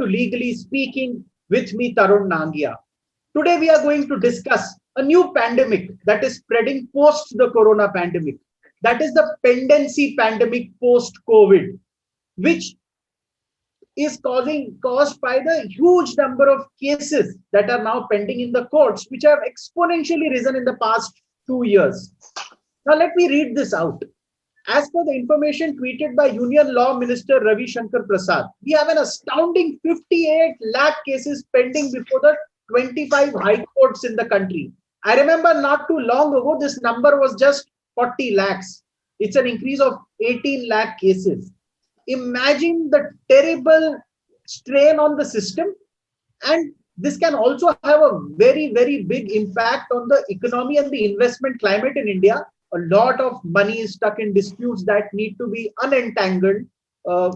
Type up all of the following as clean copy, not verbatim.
Legally Speaking. With me, Tarun Nangia. Today, we are going to discuss a new pandemic that is spreading post the corona pandemic. That is the pendency pandemic post COVID, which is caused by the huge number of cases that are now pending in the courts, which have exponentially risen in the past 2 years. Now, let me read this out. As per the information tweeted by Union Law Minister Ravi Shankar Prasad, we have an astounding 58 lakh cases pending before the 25 high courts in the country. I remember not too long ago, this number was just 40 lakhs. It's an increase of 18 lakh cases. Imagine the terrible strain on the system, and this can also have a very, very big impact on the economy and the investment climate in India. A lot of money is stuck in disputes that need to be unentangled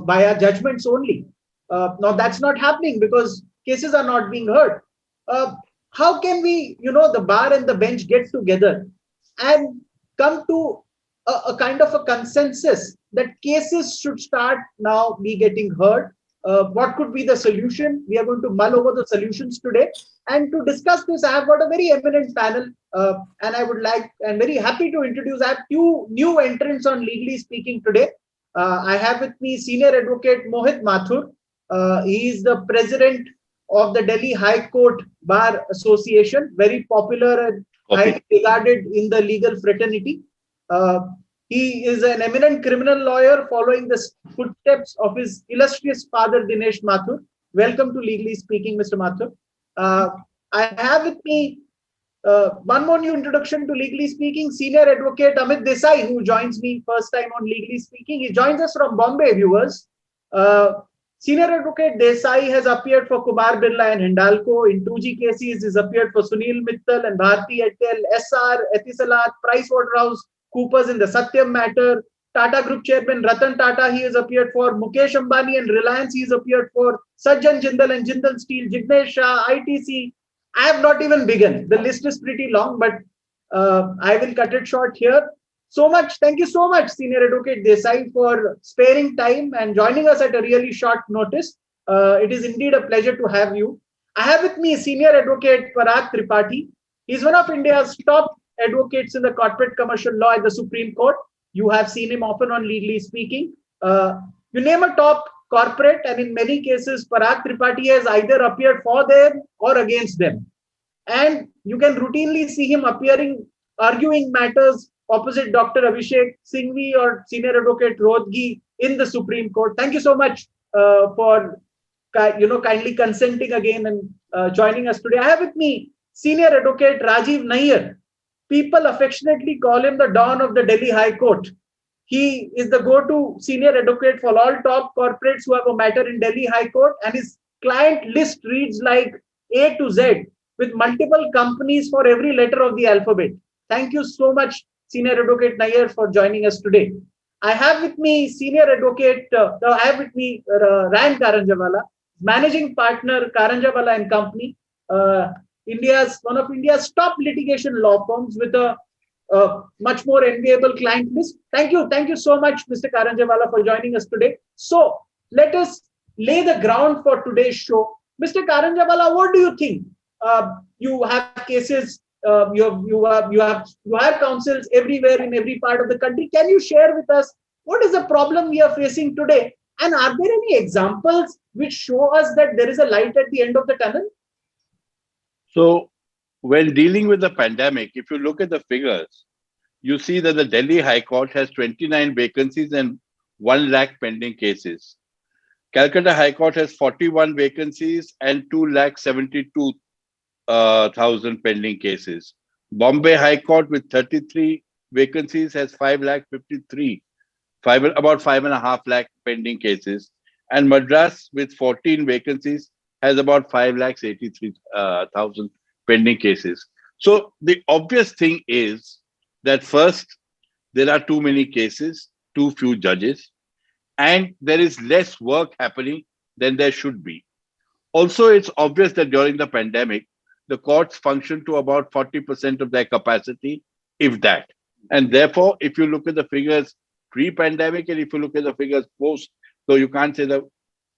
via judgments only. Now, that's not happening because cases are not being heard. How can we, the bar and the bench get together and come to a kind of a consensus that cases should start now be getting heard? What could be the solution? We are going to mull over the solutions today. And to discuss this, I have got a very eminent panel, and I'm very happy to introduce. I have two new entrants on Legally Speaking today. I have with me Senior Advocate Mohit Mathur. He is the president of the Delhi High Court Bar Association, very popular and highly regarded in the legal fraternity. He is an eminent criminal lawyer following the footsteps of his illustrious father, Dinesh Mathur. Welcome to Legally Speaking, Mr. Mathur. I have with me one more new introduction to Legally Speaking, Senior Advocate Amit Desai, who joins me first time on Legally Speaking. He joins us from Bombay, viewers. Senior Advocate Desai has appeared for Kumar Birla and Hindalco. In 2G cases, he's appeared for Sunil Mittal and Bharti Airtel, SR, Etisalat, Pricewaterhouse Coopers in the Satyam matter. Tata Group Chairman Ratan Tata, he has appeared for. Mukesh Ambani and Reliance, he has appeared for. Sajjan Jindal and Jindal Steel, Jignesh Shah, ITC. I have not even begun. The list is pretty long, but I will cut it short here. Thank you so much, Senior Advocate Desai, for sparing time and joining us at a really short notice. It is indeed a pleasure to have you. I have with me Senior Advocate Parag Tripathi. He's one of India's top advocates in the corporate commercial law at the Supreme Court. You have seen him often on Legally Speaking. You name a top corporate, and in many cases, Parag Tripathi has either appeared for them or against them. And you can routinely see him arguing matters opposite Dr. Abhishek Singhvi or Senior Advocate Rodgi in the Supreme Court. Thank you so much for kindly consenting again and joining us today. I have with me Senior Advocate Rajiv Nayyar. People affectionately call him the Don of the Delhi High Court. He is the go-to senior advocate for all top corporates who have a matter in Delhi High Court, and his client list reads like A to Z with multiple companies for every letter of the alphabet. Thank you so much, Senior Advocate Nayyar, for joining us today. I have with me Ryan Karanjawala, Managing Partner, Karanjawala and Company, one of India's top litigation law firms with a much more enviable client list. Thank you so much, Mr. Karanjawala, for joining us today. So let us lay the ground for today's show. Mr. Karanjawala, what do you think? You have cases, you have counsels everywhere in every part of the country. Can you share with us what is the problem we are facing today? And are there any examples which show us that there is a light at the end of the tunnel? So when dealing with the pandemic, if you look at the figures, you see that the Delhi High Court has 29 vacancies and 1 lakh pending cases. Calcutta High Court has 41 vacancies and 2,72,000 pending cases. Bombay High Court with 33 vacancies has 5,53,000, about 5.5 lakh pending cases. And Madras with 14 vacancies has about 5,83,000 pending cases. So the obvious thing is that first, there are too many cases, too few judges, and there is less work happening than there should be. Also, it's obvious that during the pandemic, the courts function to about 40% of their capacity, if that. And therefore, if you look at the figures pre-pandemic and if you look at the figures post, so you can't say the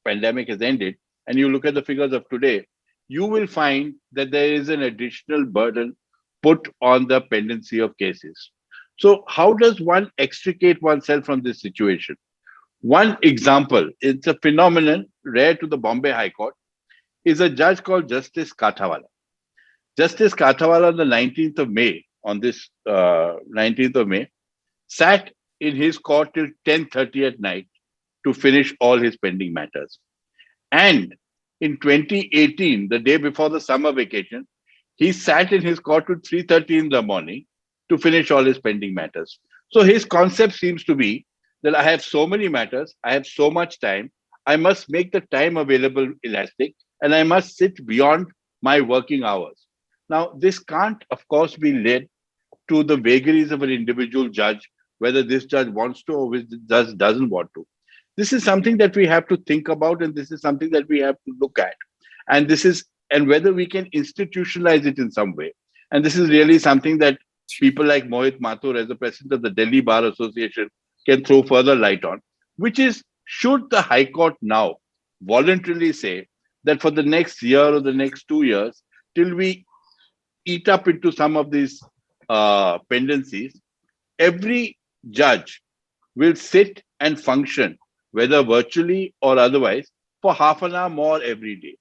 pandemic has ended, and you look at the figures of today, you will find that there is an additional burden put on the pendency of cases. So, how does one extricate oneself from this situation? One example, it's a phenomenon rare to the Bombay High Court, is a judge called Justice Kathawala. Justice Kathawala on the 19th of May, on this 19th of May, sat in his court till 10:30 at night to finish all his pending matters. And in 2018, the day before the summer vacation, he sat in his court till 3:30 in the morning to finish all his pending matters. So his concept seems to be that I have so many matters, I have so much time, I must make the time available elastic, and I must sit beyond my working hours. Now, this can't, of course, be led to the vagaries of an individual judge, whether this judge wants to or this judge doesn't want to. This is something that we have to think about, and this is something that we have to look at. And this is, and whether we can institutionalize it in some way. And this is really something that people like Mohit Mathur, as the president of the Delhi Bar Association, can throw further light on, which is, should the High Court now voluntarily say that for the next year or the next 2 years, till we eat up into some of these pendencies, every judge will sit and function, whether virtually or otherwise, for half an hour more every day.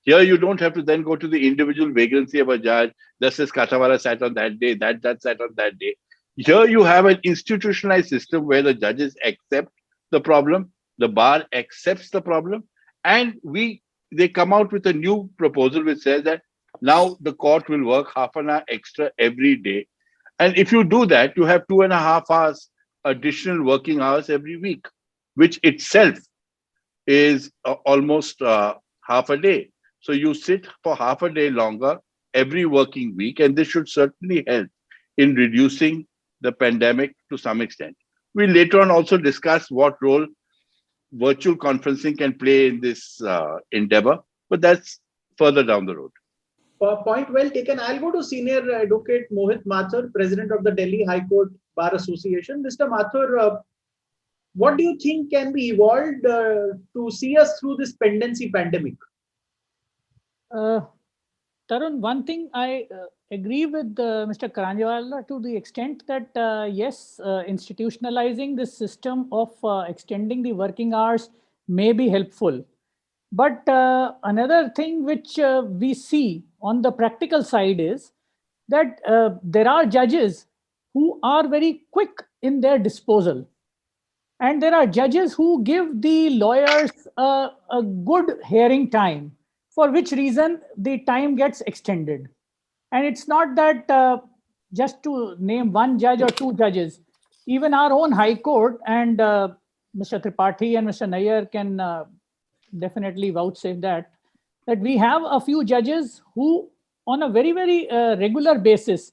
Here, you don't have to then go to the individual vagrancy of a judge. Justice Kathawala sat on that day, that judge sat on that day. Here, you have an institutionalized system where the judges accept the problem, the bar accepts the problem, and they come out with a new proposal which says that now the court will work half an hour extra every day. And if you do that, you have 2.5 hours additional working hours every week, which itself is almost half a day. So you sit for half a day longer every working week, and this should certainly help in reducing the pandemic to some extent. We'll later on also discuss what role virtual conferencing can play in this endeavor, but that's further down the road. Point well taken. I'll go to Senior Advocate Mohit Mathur, President of the Delhi High Court Bar Association. Mr. Mathur, what do you think can be evolved to see us through this pendency pandemic? Tarun, one thing I agree with Mr. Karanjawala to the extent that yes, institutionalizing this system of extending the working hours may be helpful. But another thing which we see on the practical side is that there are judges who are very quick in their disposal. And there are judges who give the lawyers a good hearing time, for which reason the time gets extended. And it's not that just to name one judge or two judges, even our own High Court and Mr. Tripathi and Mr. Nair can definitely vouchsafe that we have a few judges who on a very, very regular basis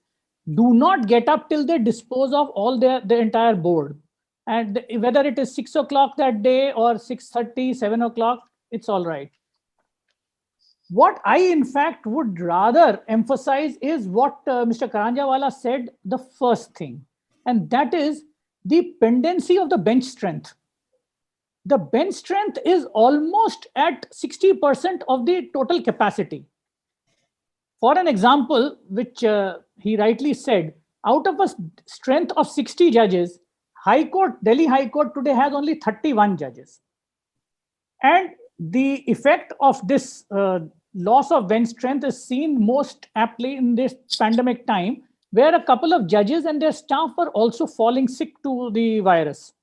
do not get up till they dispose of all the entire board. And whether it is 6 o'clock that day or 6:30, 7 o'clock, it's all right. What I, in fact, would rather emphasize is what Mr. Karanjawala said, the first thing, and that is the pendency of the bench strength. The bench strength is almost at 60% of the total capacity. For an example, which he rightly said, out of a strength of 60 judges, Delhi High Court today has only 31 judges. And the effect of this loss of bench strength is seen most aptly in this pandemic time, where a couple of judges and their staff were also falling sick to the virus.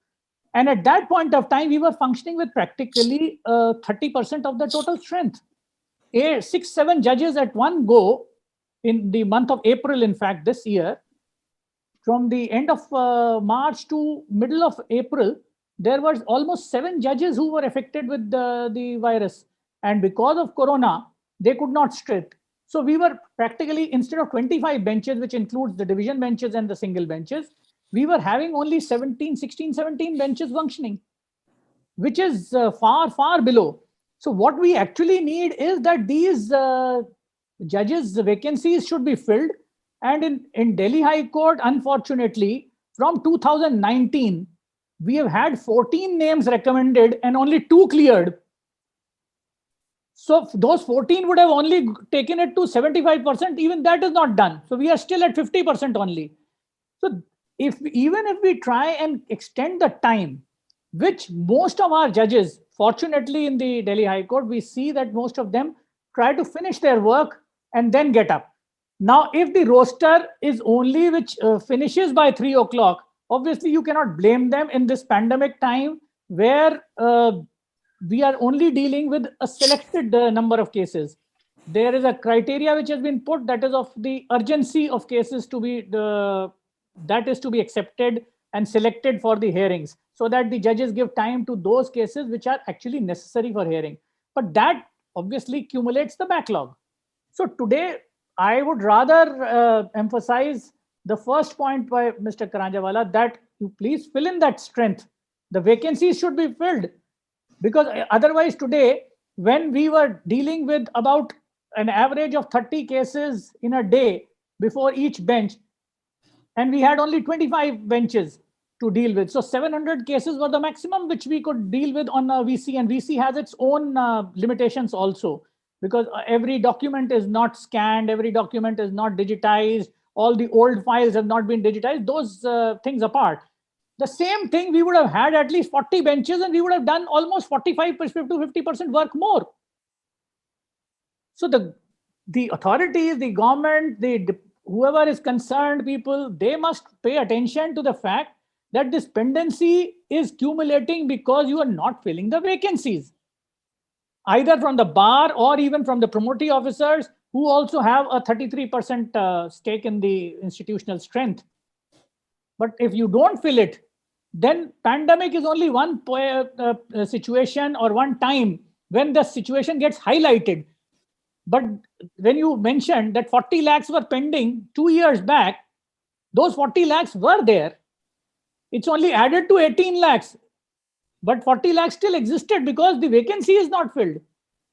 And at that point of time, we were functioning with practically 30% of the total strength. 6, 7 judges at one go in the month of April, in fact, this year, from the end of March to middle of April, there was almost 7 judges who were affected with the virus. And because of Corona, they could not sit. So we were practically, instead of 25 benches, which includes the division benches and the single benches, we were having only 16, 17 benches functioning, which is far, far below. So what we actually need is that these judges' vacancies should be filled. And in Delhi High Court, unfortunately, from 2019, we have had 14 names recommended and only 2 cleared. So those 14 would have only taken it to 75%. Even that is not done. So we are still at 50% only. So even if we try and extend the time, which most of our judges, fortunately in the Delhi High Court, we see that most of them try to finish their work and then get up. Now, if the roster is only which finishes by 3 o'clock, obviously you cannot blame them in this pandemic time where we are only dealing with a selected number of cases. There is a criteria which has been put, that is of the urgency of cases to be that is to be accepted and selected for the hearings, so that the judges give time to those cases which are actually necessary for hearing. But that obviously accumulates the backlog. So today, I would rather emphasize the first point by Mr. Karanjawala, that you please fill in that strength. The vacancies should be filled, because otherwise today, when we were dealing with about an average of 30 cases in a day before each bench, and we had only 25 benches to deal with. So 700 cases were the maximum which we could deal with on a VC, and VC has its own limitations also, because every document is not scanned, every document is not digitized, all the old files have not been digitized, those things apart. The same thing, we would have had at least 40 benches and we would have done almost 45% to 50% work more. So the authorities, the government, whoever is concerned people, they must pay attention to the fact that this pendency is accumulating because you are not filling the vacancies, either from the bar or even from the promoting officers, who also have a 33% stake in the institutional strength. But if you don't fill it, then pandemic is only one situation or one time when the situation gets highlighted. But when you mentioned that 40 lakhs were pending 2 years back, those 40 lakhs were there. It's only added to 18 lakhs. But 40 lakhs still existed because the vacancy is not filled.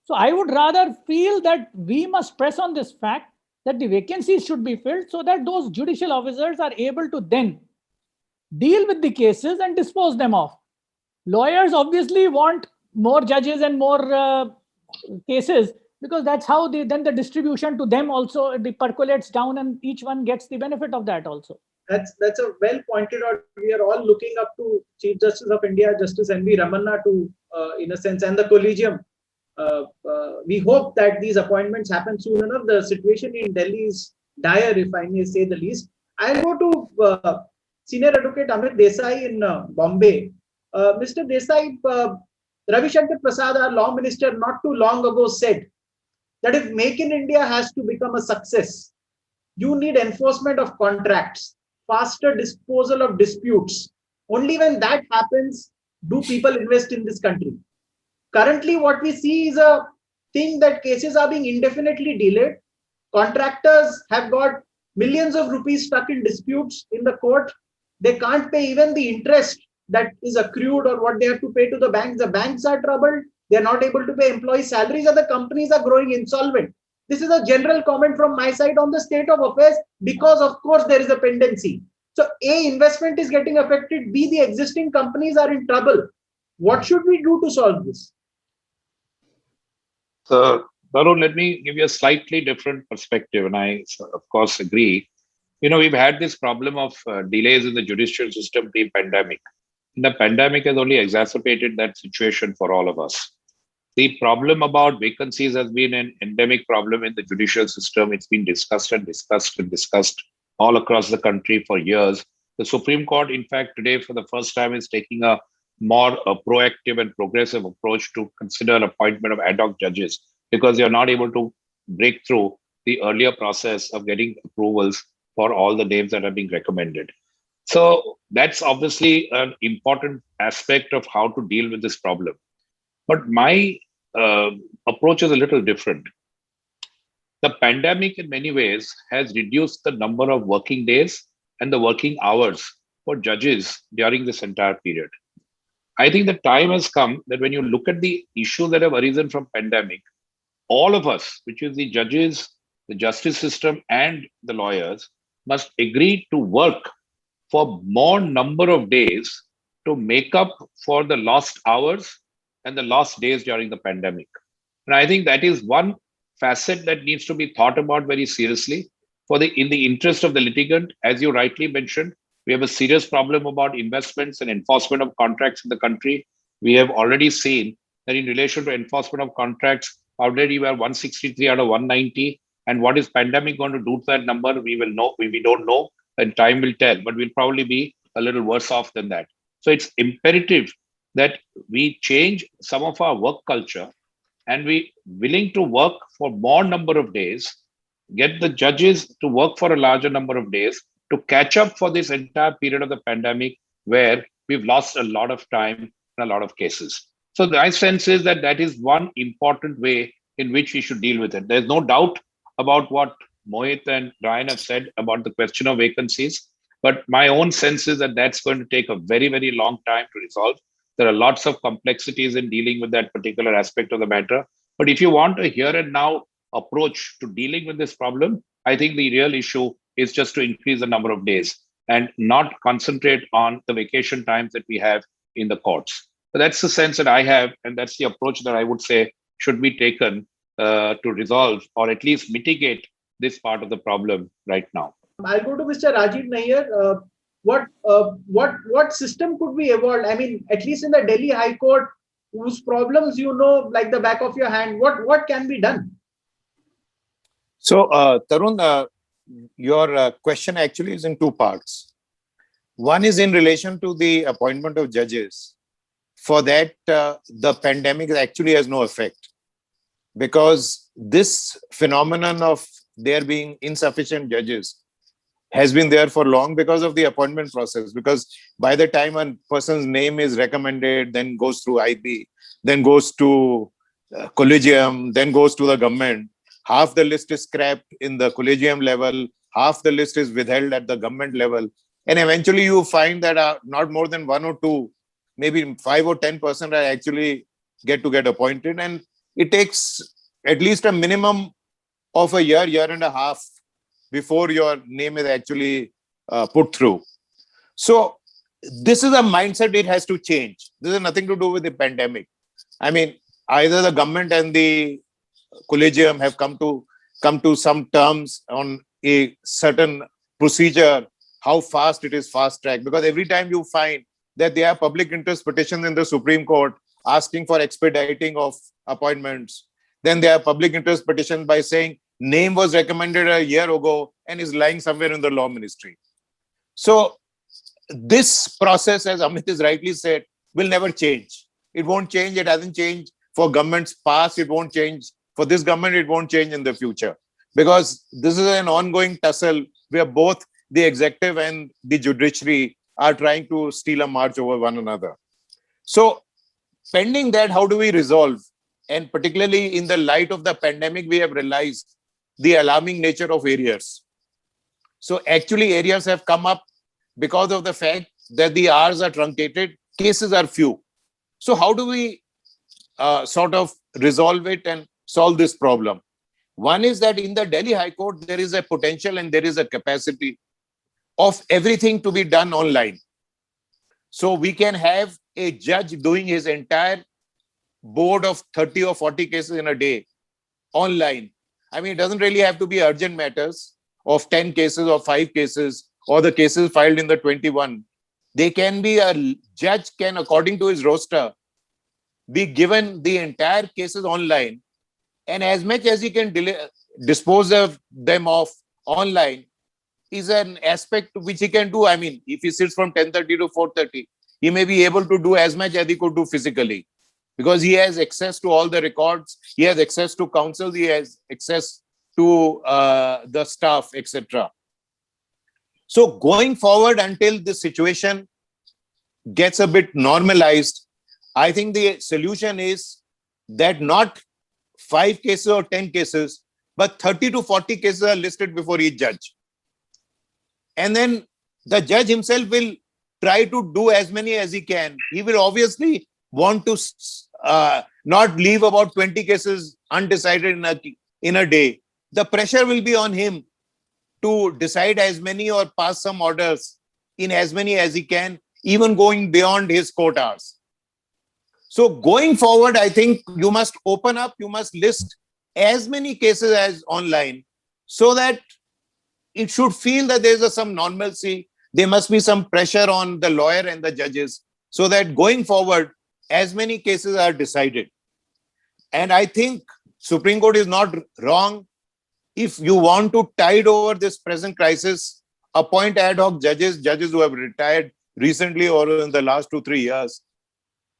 So I would rather feel that we must press on this fact that the vacancies should be filled, so that those judicial officers are able to then deal with the cases and dispose them off. Lawyers obviously want more judges and more cases, because that's how then the distribution to them also it percolates down, and each one gets the benefit of that also. That's a well pointed out. We are all looking up to Chief Justice of India, Justice N.V. Ramanna, to in a sense, and the collegium. We hope that these appointments happen soon enough. The situation in Delhi is dire, if I may say the least. I'll go to Senior Advocate Amit Desai in Bombay. Mr. Desai, Ravi Shankar Prasad, our law minister, not too long ago said that if Make in India has to become a success, you need enforcement of contracts, faster disposal of disputes. Only when that happens do people invest in this country. Currently, what we see is a thing that cases are being indefinitely delayed. Contractors have got millions of rupees stuck in disputes in the court. They can't pay even the interest that is accrued or what they have to pay to the banks. The banks are troubled. They're not able to pay employee salaries, and the companies are growing insolvent. This is a general comment from my side on the state of affairs, because of course there is a pendency. So A, investment is getting affected. B, the existing companies are in trouble. What should we do to solve this? So, Varun, let me give you a slightly different perspective. And I, of course, agree. We've had this problem of delays in the judicial system pre-pandemic. The pandemic has only exacerbated that situation for all of us. The problem about vacancies has been an endemic problem in the judicial system. It's been discussed all across the country for years. The Supreme Court, in fact, today for the first time is taking a more proactive and progressive approach to consider appointment of ad hoc judges, because they're not able to break through the earlier process of getting approvals for all the names that are being recommended. So that's obviously an important aspect of how to deal with this problem. But my approach is a little different. The pandemic in many ways has reduced the number of working days and the working hours for judges during this entire period. I think the time has come that when you look at the issues that have arisen from pandemic, all of us, which is the judges, the justice system, and the lawyers, must agree to work for more number of days to make up for the lost hours and the lost days during the pandemic. And I think that is one facet that needs to be thought about very seriously. In the interest of the litigant, as you rightly mentioned, we have a serious problem about investments and enforcement of contracts in the country. We have already seen that in relation to enforcement of contracts, already we are 163 out of 190. And what is pandemic going to do to that number? We will know. We don't know, and time will tell. But we'll probably be a little worse off than that. So it's imperative that we change some of our work culture and we willing to work for more number of days, get the judges to work for a larger number of days to catch up for this entire period of the pandemic where we've lost a lot of time in a lot of cases. So my sense is that that is one important way in which we should deal with it. There's no doubt about what Mohit and Ryan have said about the question of vacancies. But my own sense is that that's going to take a very, very long time to resolve. There are lots of complexities in dealing with that particular aspect of the matter. But if you want a here and now approach to dealing with this problem, I think the real issue is just to increase the number of days and not concentrate on the vacation times that we have in the courts. So that's the sense that I have, and that's the approach that I would say should be taken to resolve or at least mitigate this part of the problem right now. I'll go to Mr. Rajiv Nayyar. What system could be evolved? I mean, at least in the Delhi High Court, whose problems you know like the back of your hand. What can be done? So, Tarun, your question actually is in two parts. One is in relation to the appointment of judges. For that, the pandemic actually has no effect, because this phenomenon of there being insufficient judges has been there for long because of the appointment process. Because by the time a person's name is recommended, then goes through IB, then goes to collegium, then goes to the government, half the list is scrapped in the collegium level, half the list is withheld at the government level. And eventually you find that not more than 1 or 2, maybe 5 or 10% are actually get appointed. And it takes at least a minimum of a year and a half before your name is actually put through. So this is a mindset it has to change. This has nothing to do with the pandemic. I mean, either the government and the collegium have come to some terms on a certain procedure, how fast it is fast track. Because every time you find that there are public interest petitions in the Supreme Court asking for expediting of appointments, then there are public interest petitions by saying name was recommended a year ago and is lying somewhere in the law ministry. So this process, as Amit has rightly said, will never change. It won't change. It hasn't changed for governments past. It won't change for this government. It won't change in the future, because this is an ongoing tussle where both the executive and the judiciary are trying to steal a march over one another. So pending that, how do we resolve? And particularly in the light of the pandemic, we have realized the alarming nature of arrears. So actually arrears have come up because of the fact that the hours are truncated, cases are few. So how do we sort of resolve it and solve this problem? One is that in the Delhi High Court, there is a potential and there is a capacity of everything to be done online. So we can have a judge doing his entire board of 30 or 40 cases in a day online. I mean, it doesn't really have to be urgent matters of 10 cases or 5 cases or the cases filed in the 21. They can be, a judge can, according to his roster, be given the entire cases online, and as much as he can dispose of them off online is an aspect which he can do. I mean, if he sits from 10:30 to 4:30, he may be able to do as much as he could do physically, because he has access to all the records, he has access to counsel, he has access to the staff, etc. So going forward, until the situation gets a bit normalized, I think the solution is that not 5 cases or 10 cases, but 30 to 40 cases are listed before each judge. And then the judge himself will try to do as many as he can. He will obviously want to not leave about 20 cases undecided in a day. The pressure will be on him to decide as many or pass some orders in as many as he can, even going beyond his court hours. So going forward, I think you must open up, you must list as many cases as online so that it should feel that there's some normalcy. There must be some pressure on the lawyer and the judges so that going forward, as many cases are decided. And I think Supreme Court is not wrong. If you want to tide over this present crisis, appoint ad hoc judges who have retired recently or in the last 2-3 years.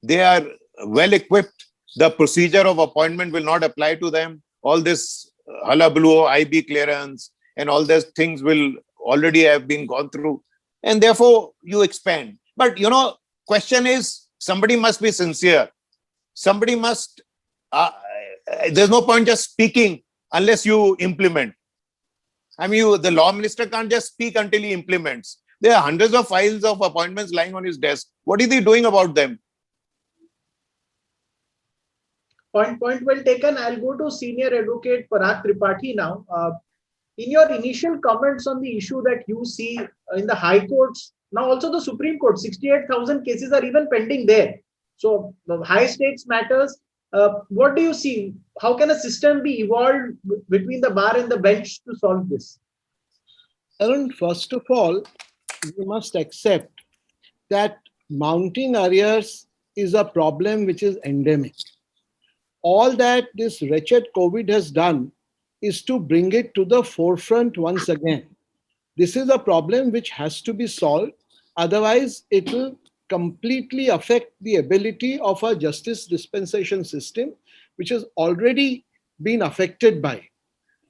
They are well equipped. The procedure of appointment will not apply to them. All this hullabaloo, IB clearance, and all these things will already have been gone through. And therefore, you expand. But, question is, somebody must be sincere. Somebody must, there's no point just speaking unless you implement. I mean, the law minister can't just speak until he implements. There are hundreds of files of appointments lying on his desk. What is he doing about them? Point well taken. I'll go to senior advocate Parag Tripathi now. In your initial comments on the issue that you see in the high courts, now also the Supreme Court, 68,000 cases are even pending there. So high stakes matters. What do you see? How can a system be evolved between the bar and the bench to solve this? Arun, first of all, we must accept that mounting arrears is a problem which is endemic. All that this wretched COVID has done is to bring it to the forefront once again. This is a problem which has to be solved. Otherwise, it will completely affect the ability of our justice dispensation system, which has already been affected by.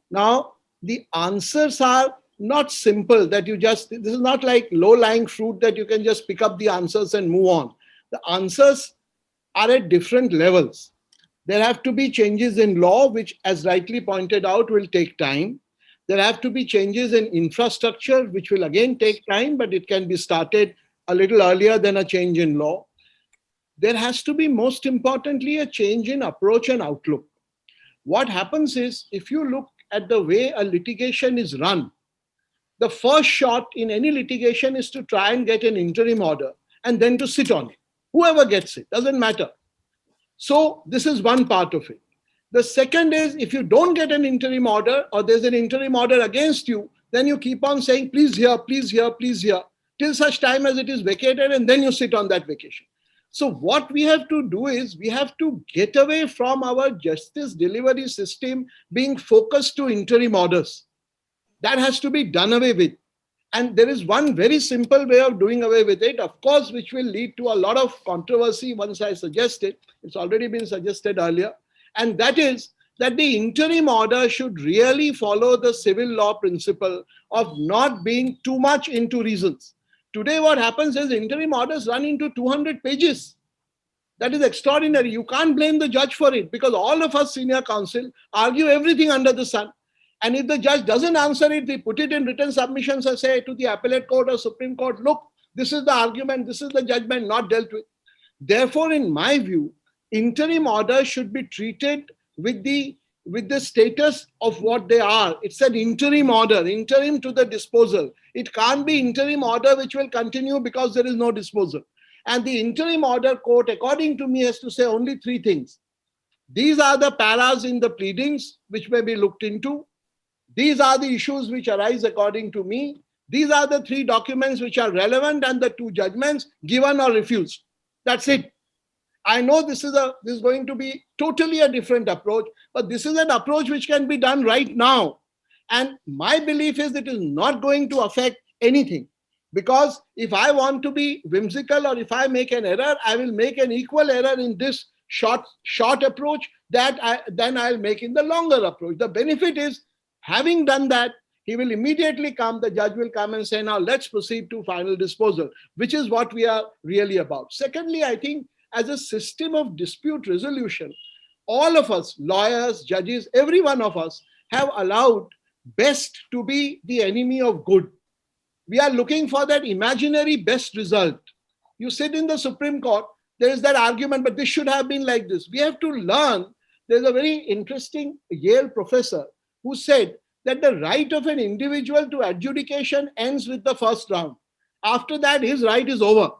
Now, the answers are not simple that this is not like low-lying fruit that you can just pick up the answers and move on. The answers are at different levels. There have to be changes in law, which, as rightly pointed out, will take time. There have to be changes in infrastructure, which will again take time, but it can be started a little earlier than a change in law. There has to be, most importantly, a change in approach and outlook. What happens is, if you look at the way a litigation is run, the first shot in any litigation is to try and get an interim order and then to sit on it. Whoever gets it, doesn't matter. So this is one part of it. The second is, if you don't get an interim order or there's an interim order against you, then you keep on saying, please hear, please hear, please hear, till such time as it is vacated, and then you sit on that vacation. So what we have to do is we have to get away from our justice delivery system being focused to interim orders. That has to be done away with. And there is one very simple way of doing away with it, of course, which will lead to a lot of controversy once I suggest it. It's already been suggested earlier. And that is that the interim order should really follow the civil law principle of not being too much into reasons. Today, what happens is interim orders run into 200 pages. That is extraordinary. You can't blame the judge for it because all of us senior counsel argue everything under the sun. And if the judge doesn't answer it, we put it in written submissions and say to the appellate court or Supreme Court, look, this is the argument, this is the judgment not dealt with. Therefore, in my view, interim orders should be treated with the status of what they are. It's an interim order, interim to the disposal. It can't be interim order which will continue because there is no disposal. And the interim order court, according to me, has to say only three things. These are the paras in the pleadings which may be looked into. These are the issues which arise according to me. These are the three documents which are relevant and the two judgments given or refused. That's it. I know this is going to be totally a different approach, but this is an approach which can be done right now. And my belief is it is not going to affect anything. Because if I want to be whimsical or if I make an error, I will make an equal error in this short approach than I'll make in the longer approach. The benefit is, having done that, he will immediately come, the judge will come and say, now let's proceed to final disposal, which is what we are really about. Secondly, I think as a system of dispute resolution, all of us, lawyers, judges, every one of us have allowed best to be the enemy of good. We are looking for that imaginary best result. You sit in the Supreme Court, there is that argument, but this should have been like this. We have to learn. There's a very interesting Yale professor who said that the right of an individual to adjudication ends with the first round. After that, his right is over.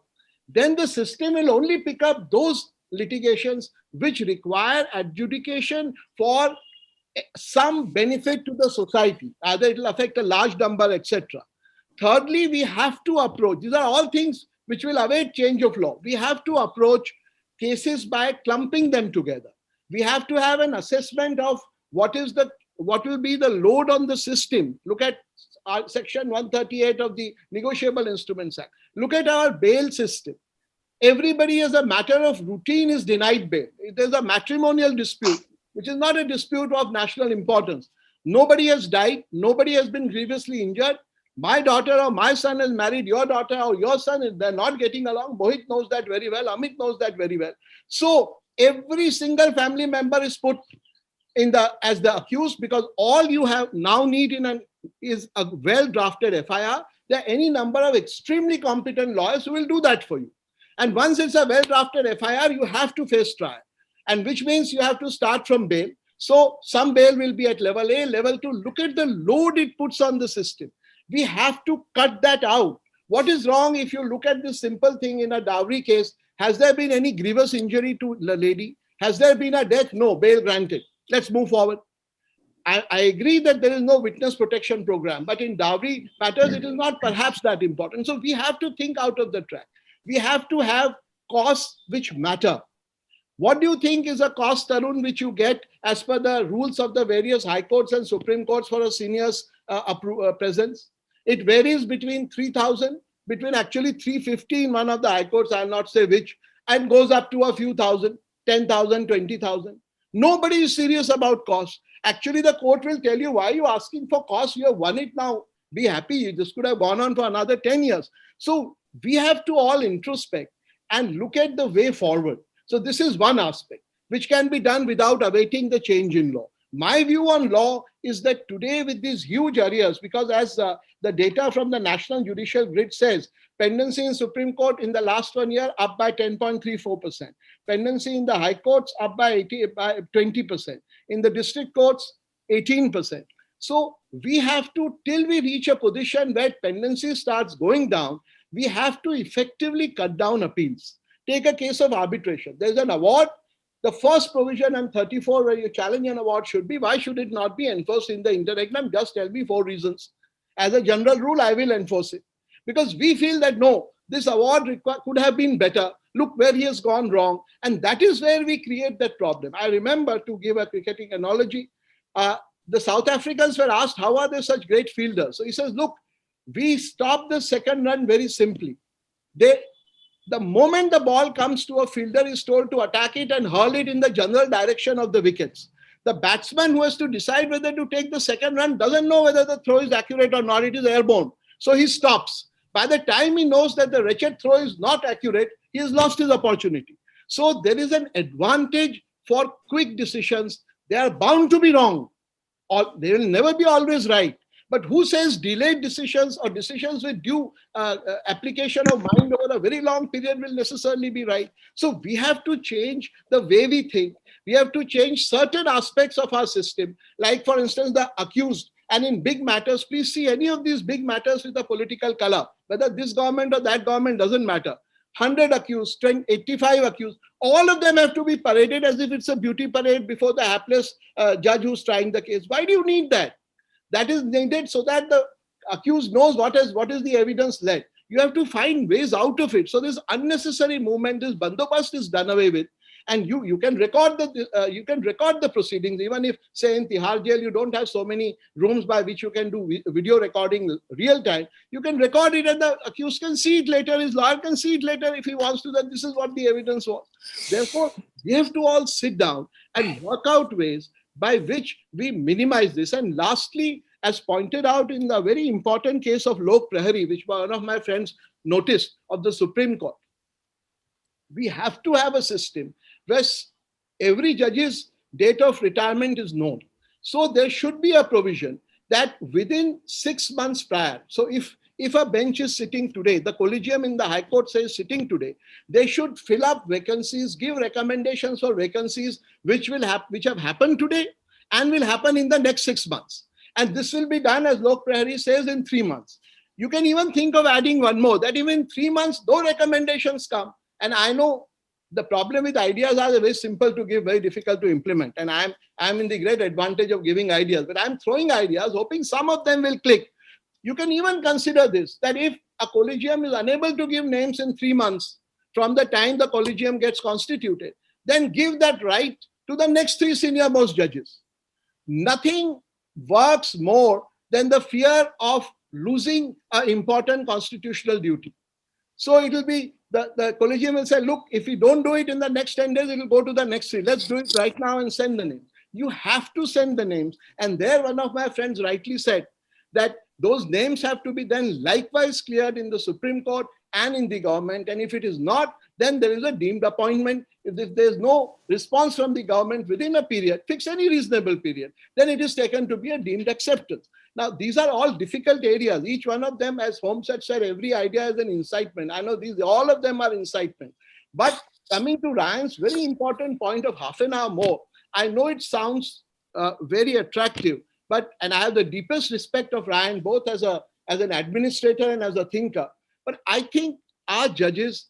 Then the system will only pick up those litigations which require adjudication for some benefit to the society, either it will affect a large number, etc. Thirdly, we have to approach, these are all things which will await change of law. We have to approach cases by clumping them together. We have to have an assessment of what will be the load on the system. Look at section 138 of the Negotiable Instruments Act. Look at our bail system. Everybody as a matter of routine is denied bail. If there's a matrimonial dispute, which is not a dispute of national importance, nobody has died, nobody has been grievously injured. My daughter or my son has married your daughter or your son, they're not getting along. Mohit knows that very well. Amit knows that very well. So every single family member is put as the accused, because all you have now need is a well-drafted FIR. There are any number of extremely competent lawyers who will do that for you. And once it's a well-drafted FIR, you have to face trial, and which means you have to start from bail. So some bail will be at level A, level 2. Look at the load it puts on the system. We have to cut that out. What is wrong if you look at this simple thing in a dowry case? Has there been any grievous injury to the lady? Has there been a death? No, bail granted. Let's move forward. I agree that there is no witness protection program, but in dowry matters, it is not perhaps that important. So we have to think out of the track. We have to have costs which matter. What do you think is a cost, Tarun, which you get as per the rules of the various high courts and Supreme Courts for a senior's presence? It varies between 3,000, between actually 350 in one of the high courts, I'll not say which, and goes up to a few thousand, 10,000, 20,000. Nobody is serious about cost. Actually, the court will tell you, why are you asking for cost? You have won it now. Be happy. This could have gone on for another 10 years. So we have to all introspect and look at the way forward. So this is one aspect which can be done without awaiting the change in law. My view on law is that today with these huge arrears, because as the data from the National Judicial Grid says, pendency in Supreme Court in the last 1 year up by 10.34%. Pendency in the High Courts up by 20%. In the district courts, 18%. So we have to, till we reach a position where pendency starts going down, we have to effectively cut down appeals. Take a case of arbitration. There's an award. The first provision on 34 where you challenge an award should be, why should it not be enforced in the interregnum? Just tell me 4 reasons. As a general rule, I will enforce it. Because we feel that no, this award could have been better. Look where he has gone wrong. And that is where we create that problem. I remember, to give a cricketing analogy, the South Africans were asked, how are they such great fielders? So he says, look, we stop the second run very simply. The moment the ball comes to a fielder is told to attack it and hurl it in the general direction of the wickets. The batsman who has to decide whether to take the second run doesn't know whether the throw is accurate or not. It is airborne. So he stops. By the time he knows that the wretched throw is not accurate, he has lost his opportunity. So there is an advantage for quick decisions. They are bound to be wrong, or they will never be always right. But who says delayed decisions or decisions with due application of mind over a very long period will necessarily be right? So we have to change the way we think. We have to change certain aspects of our system, like for instance, the accused. And in big matters, please see any of these big matters with a political color, whether this government or that government, doesn't matter. 100 accused, 85 accused, all of them have to be paraded as if it's a beauty parade before the hapless judge who's trying the case. Why do you need that? That is needed so that the accused knows what is the evidence led. You have to find ways out of it. So this unnecessary movement, this bandobast is done away with, and you can record the proceedings. Even if, say, in Tihar jail you don't have so many rooms by which you can do video recording real time, you can record it and the accused can see it later. His lawyer can see it later if he wants to, that this is what the evidence was. Therefore, we have to all sit down and work out ways by which we minimize this. And lastly, as pointed out in the very important case of Lok Prahari, which one of my friends noticed, of the Supreme Court, we have to have a system where every judge's date of retirement is known. So there should be a provision that within 6 months prior, so if a bench is sitting today, the collegium in the High Court says sitting today, they should fill up vacancies, give recommendations for vacancies which have happened today and will happen in the next 6 months. And this will be done, as Lok Prahari says, in 3 months. You can even think of adding one more, that even 3 months, though recommendations come, and I know the problem with ideas are very simple to give, very difficult to implement. And I'm in the great advantage of giving ideas, but I'm throwing ideas, hoping some of them will click. You can even consider this, that if a collegium is unable to give names in 3 months from the time the collegium gets constituted, then give that right to the next 3 senior most judges. Nothing works more than the fear of losing an important constitutional duty. So it will be, the collegium will say, look, if we don't do it in the next 10 days, it will go to the next 3. Let's do it right now and send the names. You have to send the names. And there one of my friends rightly said that those names have to be then likewise cleared in the Supreme Court and in the government. And if it is not, then there is a deemed appointment. If there is no response from the government within a period, fix any reasonable period, then it is taken to be a deemed acceptance. Now, these are all difficult areas. Each one of them, as Holmes had said, every idea is an incitement. I know these, all of them are incitement. But coming to Ryan's very important point of half an hour more, I know it sounds very attractive, but, and I have the deepest respect of Ryan, both as an administrator and as a thinker. But I think our judges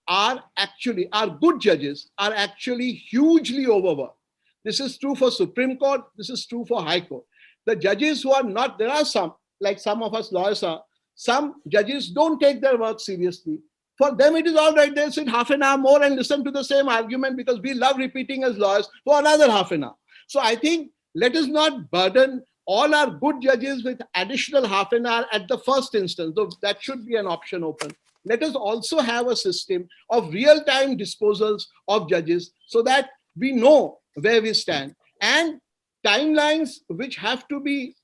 are actually, our good judges are actually hugely overworked. This is true for Supreme Court. This is true for High Court. The judges who are not, there are some, like some of us lawyers are, some judges don't take their work seriously. For them, it is all right. They'll sit half an hour more and listen to the same argument because we love repeating as lawyers for another half an hour. So I think let us not burden all our good judges with additional half an hour at the first instance, though that should be an option open. Let us also have a system of real-time disposals of judges so that we know where we stand, and timelines which have to be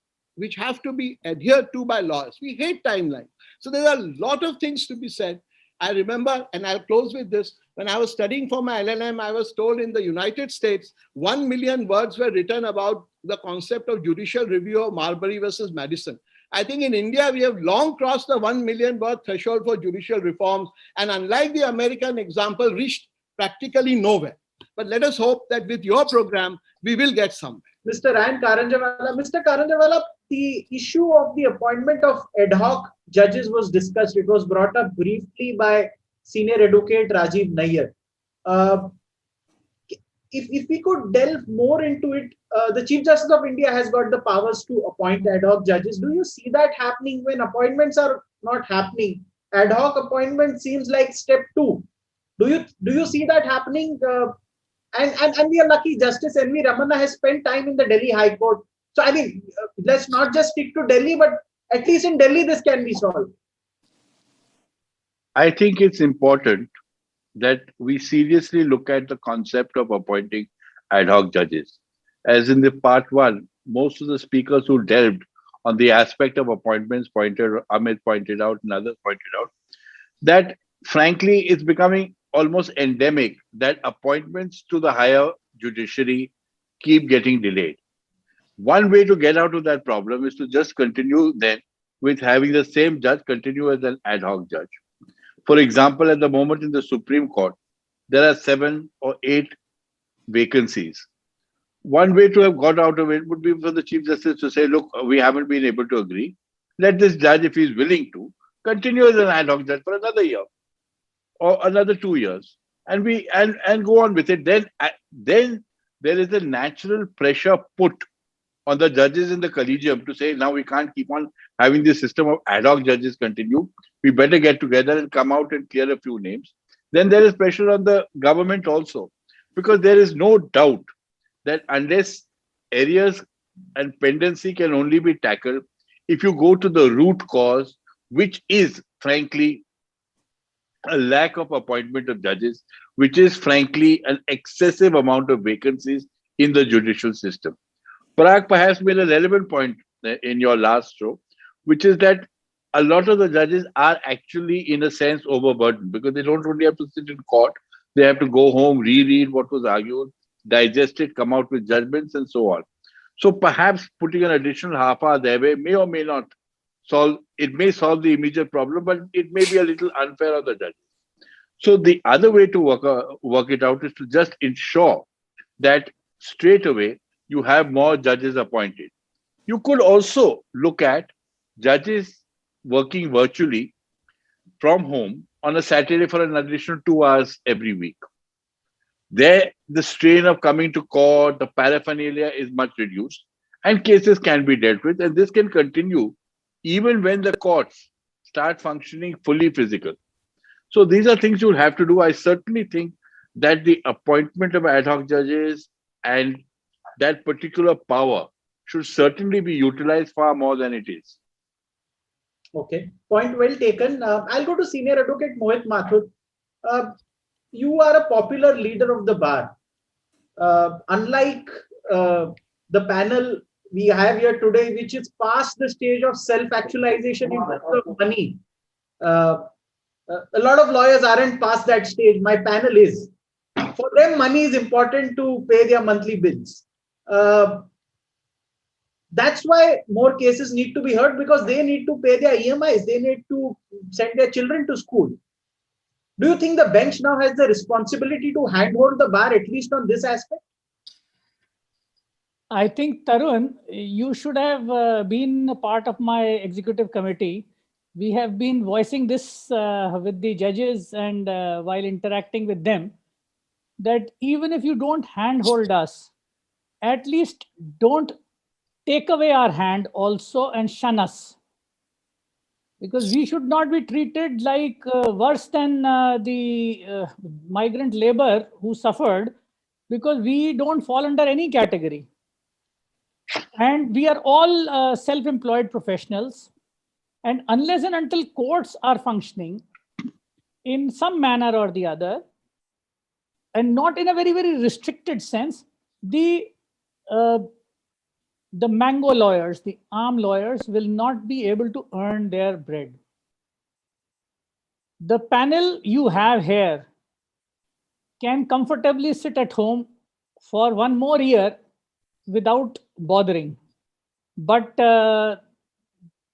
adhered to by lawyers. We hate timelines. So there are a lot of things to be said. I remember, and I'll close with this, when I was studying for my LLM, I was told in the United States, 1 million words were written about the concept of judicial review of Marbury versus Madison. I think in India, we have long crossed the 1 million word threshold for judicial reforms, and unlike the American example, reached practically nowhere. But let us hope that with your program, we will get somewhere. Mr. Ryan Karanjawala. Mr. Karanjawala, the issue of the appointment of ad hoc judges was discussed. It was brought up briefly by senior advocate Rajiv Nayyar. If we could delve more into it, the Chief Justice of India has got the powers to appoint ad hoc judges. Do you see that happening when appointments are not happening? Ad hoc appointment seems like step 2. Do you see that happening? And we are lucky Justice N.V. Ramana has spent time in the Delhi High Court. So I mean, let's not just stick to Delhi, but at least in Delhi, this can be solved. I think it's important that we seriously look at the concept of appointing ad hoc judges. As in the part 1, most of the speakers who delved on the aspect of appointments Amit pointed out and others pointed out, that frankly, it's becoming almost endemic that appointments to the higher judiciary keep getting delayed. One way to get out of that problem is to just continue then with having the same judge continue as an ad hoc judge. For example, at the moment in the Supreme Court, there are 7 or 8 vacancies. One way to have got out of it would be for the Chief Justice to say, look, we haven't been able to agree. Let this judge, if he's willing to, continue as an ad hoc judge for another year or another 2 years, and go on with it. Then there is a natural pressure put on the judges in the collegium to say, now we can't keep on having this system of ad hoc judges continue. We better get together and come out and clear a few names. Then there is pressure on the government also, because there is no doubt that unless areas and pendency can only be tackled if you go to the root cause, which is frankly a lack of appointment of judges, which is frankly an excessive amount of vacancies in the judicial system. Parag perhaps made a relevant point in your last show, which is that a lot of the judges are actually, in a sense, overburdened because they don't only have to sit in court, they have to go home, reread what was argued, digest it, come out with judgments, and so on. So perhaps putting an additional half hour their way may or may not solve, it may solve the immediate problem, but it may be a little unfair on the judges. So the other way to work it out is to just ensure that straight away you have more judges appointed. You could also look at judges working virtually from home on a Saturday for an additional 2 hours every week. There, the strain of coming to court, the paraphernalia is much reduced, and cases can be dealt with, and this can continue even when the courts start functioning fully physical. So these are things you'll have to do. I certainly think that the appointment of ad hoc judges and that particular power should certainly be utilized far more than it is. Okay, point well taken. I'll go to Senior Advocate Mohit Mathur. You are a popular leader of the bar. Unlike the panel we have here today, which is past the stage of self-actualization in terms of money, a lot of lawyers aren't past that stage. My panel is. For them, money is important to pay their monthly bills. That's why more cases need to be heard, because they need to pay their EMIs. They need to send their children to school. Do you think the bench now has the responsibility to handhold the bar, at least on this aspect? I think, Tarun, you should have been a part of my executive committee. We have been voicing this with the judges and while interacting with them, that even if you don't handhold us, at least don't take away our hand also and shun us. Because we should not be treated like worse than the migrant labor who suffered, because we don't fall under any category. And we are all self-employed professionals. And unless and until courts are functioning in some manner or the other, and not in a very, very restricted sense, the mango lawyers, the arm lawyers will not be able to earn their bread. The panel you have here can comfortably sit at home for one more year without bothering. But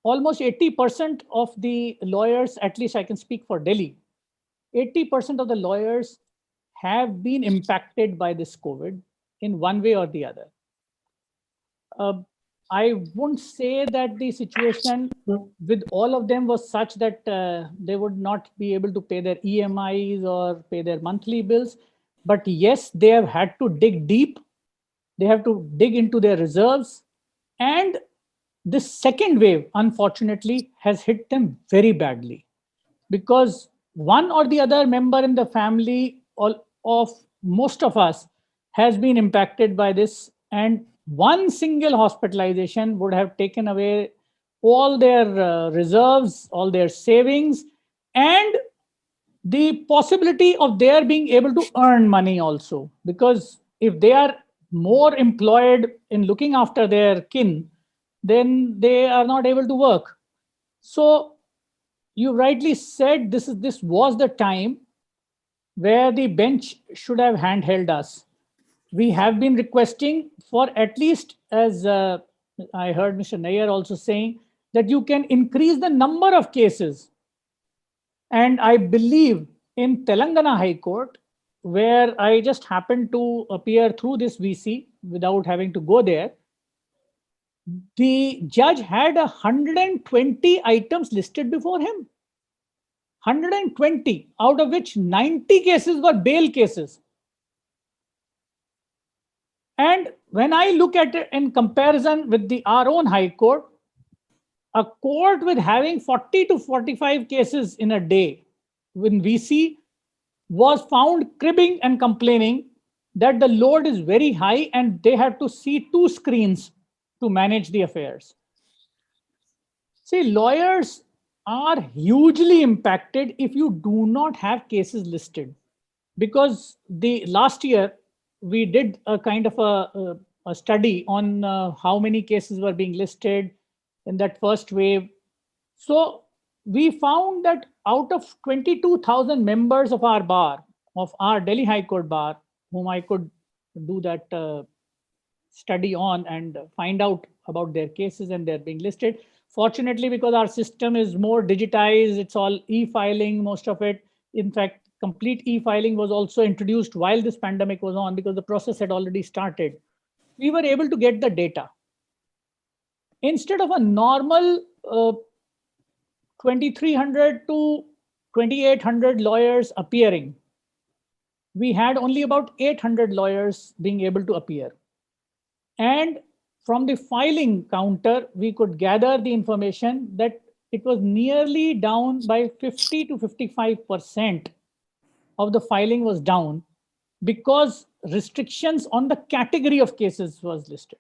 almost 80% of the lawyers, at least I can speak for Delhi, 80% of the lawyers have been impacted by this COVID in one way or the other. I won't say that the situation with all of them was such that they would not be able to pay their EMIs or pay their monthly bills. But yes, they have had to dig deep. They have to dig into their reserves. And this second wave, unfortunately, has hit them very badly, because one or the other member in the family of most of us has been impacted by this, and one single hospitalization would have taken away all their reserves, all their savings, and the possibility of their being able to earn money also. Because if they are more employed in looking after their kin, then they are not able to work. So you rightly said this was the time where the bench should have handheld us. We have been requesting for at least, as I heard Mr. Nair also saying, that you can increase the number of cases. And I believe in Telangana High Court, where I just happened to appear through this VC without having to go there, the judge had 120 items listed before him. 120, out of which 90 cases were bail cases. And when I look at it in comparison with our own High Court, a court with having 40 to 45 cases in a day when VC was found cribbing and complaining that the load is very high and they have to see 2 screens to manage the affairs. See, lawyers are hugely impacted if you do not have cases listed. Because the last year, we did a kind of a study on how many cases were being listed in that first wave. So we found that out of 22,000 members of our bar, of our Delhi High Court bar, whom I could do that study on and find out about their cases and they're being listed. Fortunately, because our system is more digitized, it's all e-filing, most of it. In fact, complete e-filing was also introduced while this pandemic was on, because the process had already started. We were able to get the data. Instead of a normal 2,300 to 2,800 lawyers appearing, we had only about 800 lawyers being able to appear. And from the filing counter, we could gather the information that it was nearly down by 50 to 55% of the filing was down because restrictions on the category of cases was listed.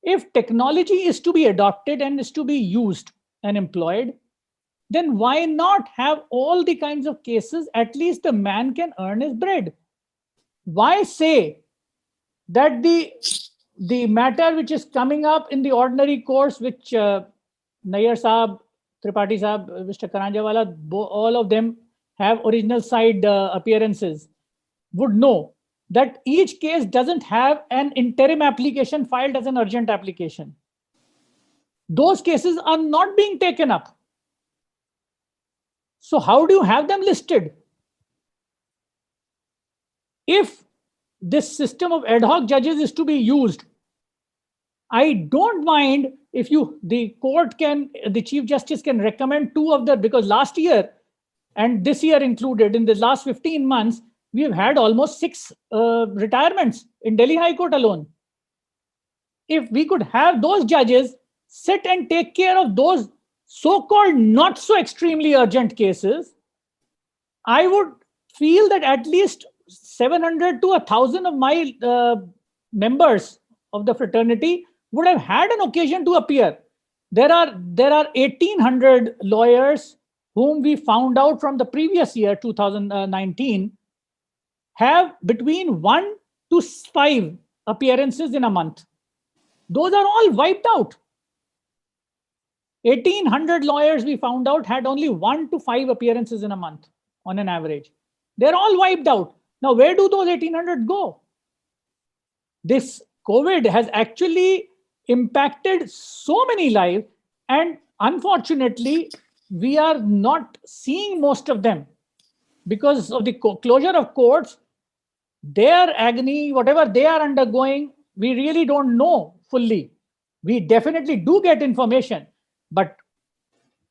If technology is to be adopted and is to be used and employed, then why not have all the kinds of cases at least the man can earn his bread? Why say that the matter which is coming up in the ordinary course, which Nayyar Saab, Tripathi Saab, Mr. Karanjawala, all of them have original side appearances, would know that each case doesn't have an interim application filed as an urgent application. Those cases are not being taken up. So how do you have them listed? If this system of ad hoc judges is to be used, I don't mind if the Chief Justice can recommend two of them, because last year and this year included, in the last 15 months, we have had almost 6 retirements in Delhi High Court alone. If we could have those judges sit and take care of those so-called not so extremely urgent cases, I would feel that at least 700 to 1,000 of my members of the fraternity would have had an occasion to appear. There are 1,800 lawyers whom we found out from the previous year, 2019, have between 1 to 5 appearances in a month. Those are all wiped out. 1,800 lawyers we found out had only 1 to 5 appearances in a month on an average. They're all wiped out. Now, where do those 1,800 go? This COVID has actually impacted so many lives, and unfortunately, we are not seeing most of them because of the closure of courts. Their agony, whatever they are undergoing, we really don't know fully. We definitely do get information, but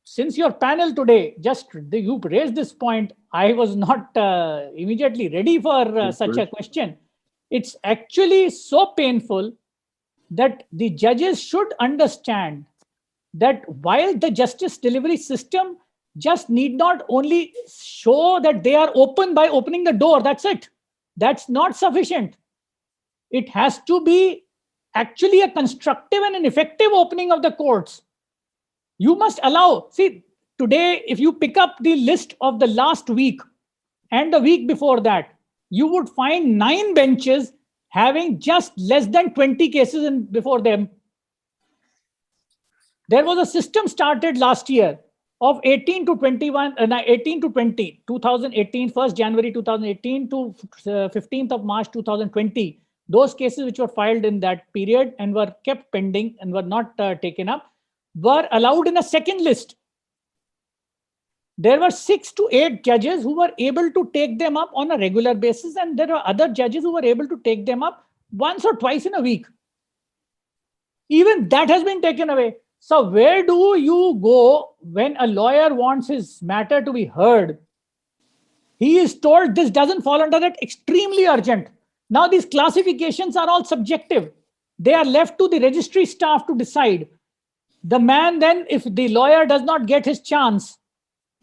since your panel today, you raised this point, I was not immediately ready for such a question. It's actually so painful that the judges should understand that while the justice delivery system just need not only show that they are open by opening the door, that's it. That's not sufficient. It has to be actually a constructive and an effective opening of the courts. You must allow, see, today, if you pick up the list of the last week and the week before that, you would find 9 benches having just less than 20 cases before them. There was a system started last year of 18 to 21, 18 to 20, 2018, 1st January 2018 to 15th of March 2020. Those cases which were filed in that period and were kept pending and were not taken up were allowed in a second list. There were 6 to 8 judges who were able to take them up on a regular basis, and there were other judges who were able to take them up once or twice in a week. Even that has been taken away. So where do you go when a lawyer wants his matter to be heard? He is told this doesn't fall under that extremely urgent. Now these classifications are all subjective. They are left to the registry staff to decide. The man then, if the lawyer does not get his chance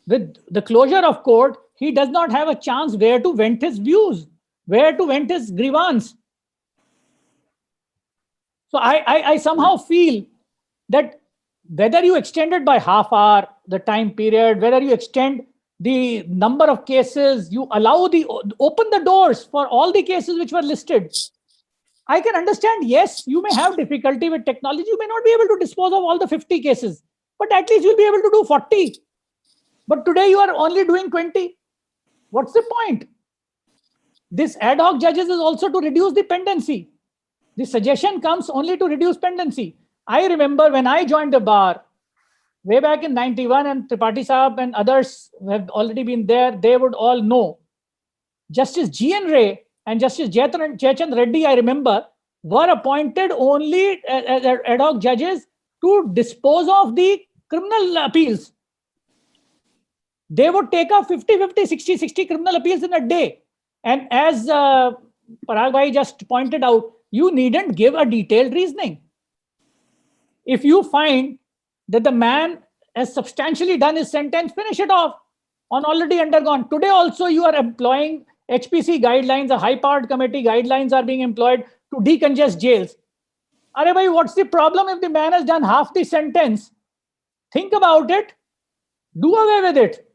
with the closure of court, he does not have a chance where to vent his views, where to vent his grievance. So I somehow feel that whether you extend it by half hour, the time period, whether you extend the number of cases, you allow open the doors for all the cases which were listed. I can understand, yes, you may have difficulty with technology. You may not be able to dispose of all the 50 cases, but at least you'll be able to do 40. But today you are only doing 20. What's the point? This ad hoc judges is also to reduce the pendency. The suggestion comes only to reduce pendency. I remember when I joined the bar way back in 91, and Tripathi Saab and others who have already been there, they would all know. Justice G.N. Ray and Justice Jayachand Reddy, I remember, were appointed only as ad hoc judges to dispose of the criminal appeals. They would take up 50, 60 criminal appeals in a day. And as Parag Bhai just pointed out, you needn't give a detailed reasoning. If you find that the man has substantially done his sentence, finish it off on already undergone. Today also you are employing HPC guidelines, the high-powered committee guidelines are being employed to decongest jails. Arey bhai, what's the problem if the man has done half the sentence? Think about it. Do away with it.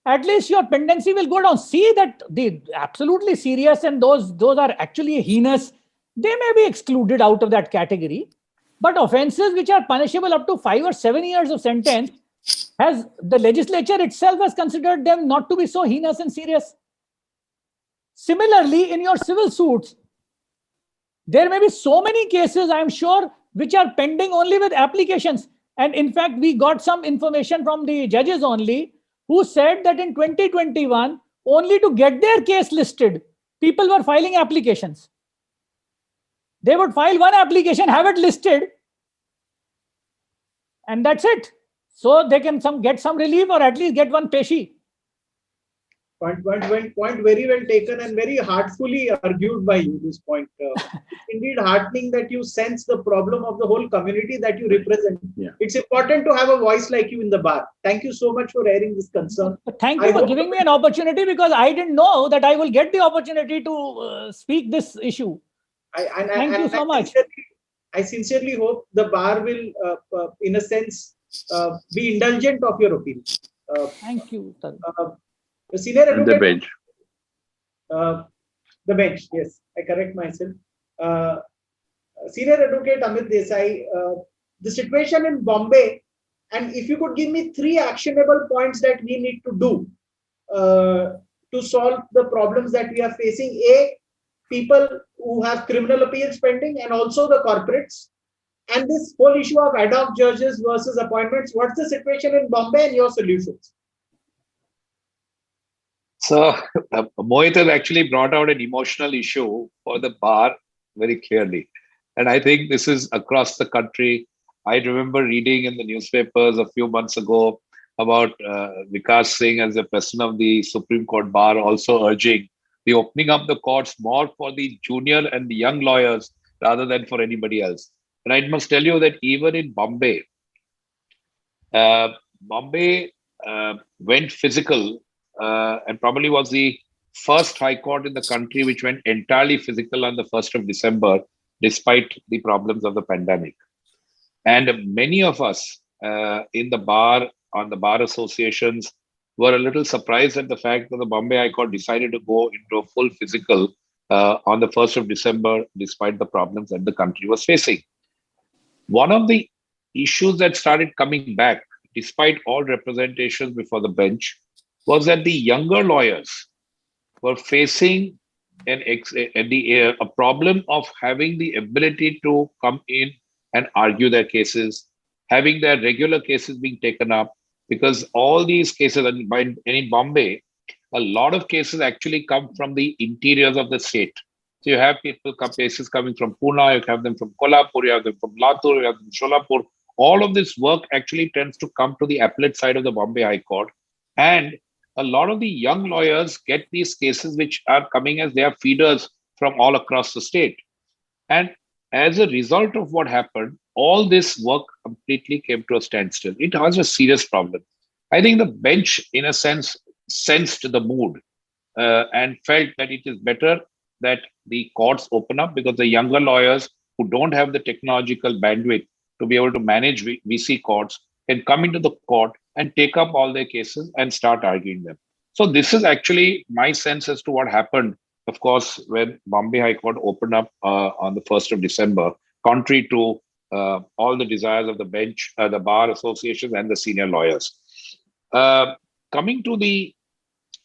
At least your pendency will go down. See that the absolutely serious and those are actually heinous, they may be excluded out of that category. But offenses which are punishable up to 5 or 7 years of sentence, has the legislature itself has considered them not to be so heinous and serious. Similarly, in your civil suits, there may be so many cases, I'm sure, which are pending only with applications. And in fact, we got some information from the judges only, who said that in 2021, only to get their case listed, people were filing applications. They would file one application, have it listed, and that's it. So they can get some relief or at least get one peshi. Point very well taken and very heartfully argued by you, this point. It's indeed heartening that you sense the problem of the whole community that you represent. Yeah. It's important to have a voice like you in the bar. Thank you so much for airing this concern. Thank you for giving me an opportunity, because I didn't know that I will get the opportunity to speak this issue. Thank you so much. I sincerely hope the bar will, in a sense, be indulgent of your opinion. Thank you. The senior And the advocate, bench. the bench, yes, I correct myself. Senior advocate Amit Desai, the situation in Bombay, and if you could give me 3 actionable points that we need to do to solve the problems that we are facing. A, people who have criminal appeals pending, and also the corporates. And this whole issue of ad hoc judges versus appointments. What's the situation in Bombay and your solutions? So Mohit has actually brought out an emotional issue for the bar very clearly. And I think this is across the country. I remember reading in the newspapers a few months ago about Vikas Singh as the president of the Supreme Court Bar also urging the opening up the courts more for the junior and the young lawyers rather than for anybody else. And I must tell you that even in Bombay, went physical and probably was the first high court in the country which went entirely physical on the 1st of December, despite the problems of the pandemic. And many of us in the bar, on the bar associations, were a little surprised at the fact that the Bombay High Court decided to go into a full physical on the 1st of December, despite the problems that the country was facing. One of the issues that started coming back, despite all representations before the bench, was that the younger lawyers were facing a problem of having the ability to come in and argue their cases, having their regular cases being taken up, because all these cases, and in Bombay, a lot of cases actually come from the interiors of the state. So you have cases coming from Pune, you have them from Kolhapur, you have them from Latur, you have them from Sholapur. All of this work actually tends to come to the appellate side of the Bombay High Court. And a lot of the young lawyers get these cases which are coming as their feeders from all across the state. And as a result of what happened, all this work completely came to a standstill. It was a serious problem. I think the bench, in a sense, sensed the mood and felt that it is better that the courts open up, because the younger lawyers who don't have the technological bandwidth to be able to manage VC courts can come into the court and take up all their cases and start arguing them. So this is actually my sense as to what happened, of course, when Bombay High Court opened up on the 1st of December, contrary to all the desires of the bench, the bar associations and the senior lawyers. Coming to the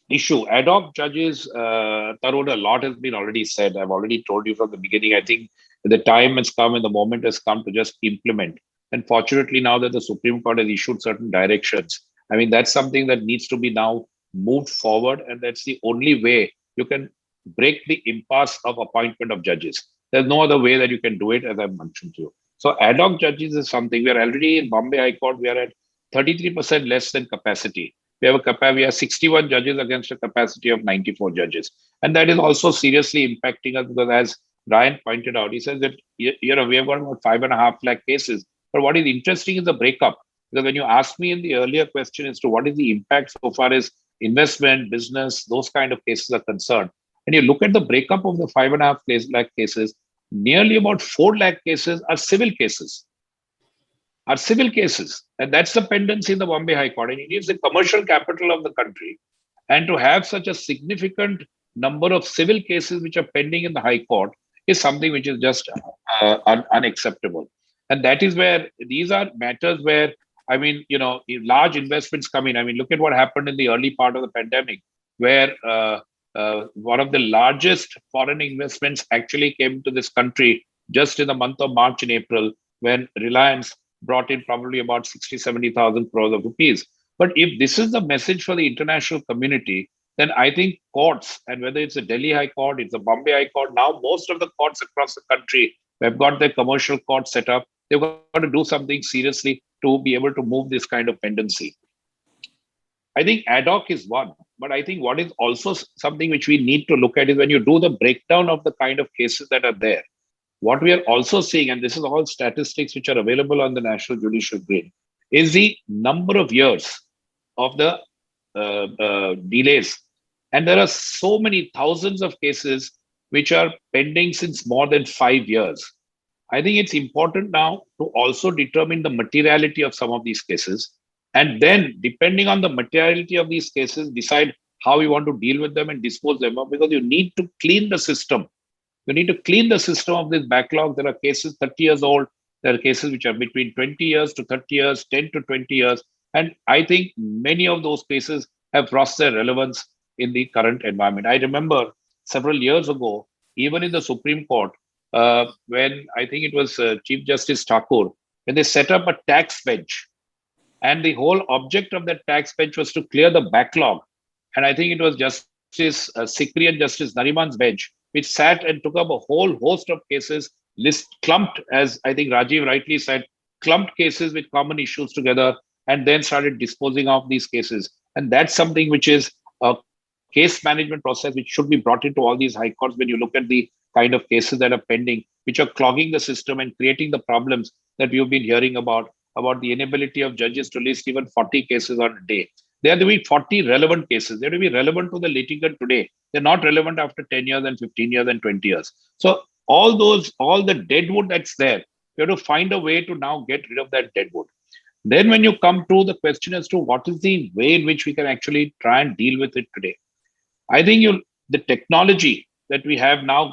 issue, ad hoc judges, Tarun, a lot has been already said. I've already told you from the beginning. I think the time has come and the moment has come to just implement. And fortunately, now that the Supreme Court has issued certain directions, I mean, that's something that needs to be now moved forward. And that's the only way you can break the impasse of appointment of judges. There's no other way that you can do it, as I've mentioned to you. So ad hoc judges is something. We are already in Bombay High Court. We are at 33% less than capacity. We have 61 judges against a capacity of 94 judges. And that is also seriously impacting us because as Ryan pointed out, he says that, we have got about 5.5 lakh cases. But what is interesting is the breakup. Because when you asked me in the earlier question as to what is the impact so far as investment, business, those kind of cases are concerned, when you look at the breakup of the 5.5 lakh cases, nearly about 4 lakh cases are civil cases. And that's the pendency in the Bombay High Court. And it is the commercial capital of the country. And to have such a significant number of civil cases which are pending in the High Court is something which is just unacceptable. And that is where these are matters where, large investments come in. Look at what happened in the early part of the pandemic, where one of the largest foreign investments actually came to this country just in the month of March and April, when Reliance brought in probably about 60-70,000 crores of rupees. But if this is the message for the international community, then I think courts, and whether it's the Delhi High Court, it's the Bombay High Court, now most of the courts across the country have got their commercial courts set up. They've got to do something seriously to be able to move this kind of pendency. I think ad hoc is one, but I think what is also something which we need to look at is when you do the breakdown of the kind of cases that are there, what we are also seeing, and this is all statistics which are available on the National Judicial Grid, is the number of years of the delays. And there are so many thousands of cases which are pending since more than 5 years. I think it's important now to also determine the materiality of some of these cases. And then, depending on the materiality of these cases, decide how you want to deal with them and dispose them of, because you need to clean the system. You need to clean the system of this backlog. There are cases 30 years old. There are cases which are between 20 years to 30 years, 10 to 20 years. And I think many of those cases have lost their relevance in the current environment. I remember several years ago, even in the Supreme Court, when I think it was Chief Justice Thakur, when they set up a tax bench. And the whole object of that tax bench was to clear the backlog. And I think it was Justice Sikri and Justice Nariman's bench, which sat and took up a whole host of cases, clumped, as I think Rajiv rightly said, clumped cases with common issues together, and then started disposing of these cases. And that's something which is a case management process which should be brought into all these high courts when you look at the kind of cases that are pending, which are clogging the system and creating the problems that we've been hearing about the inability of judges to list even 40 cases on a day. There have to be 40 relevant cases. They have to be relevant to the litigant today. They're not relevant after 10 years and 15 years and 20 years. So all the deadwood that's there, you have to find a way to now get rid of that deadwood. Then when you come to the question as to what is the way in which we can actually try and deal with it today, I think the technology that we have now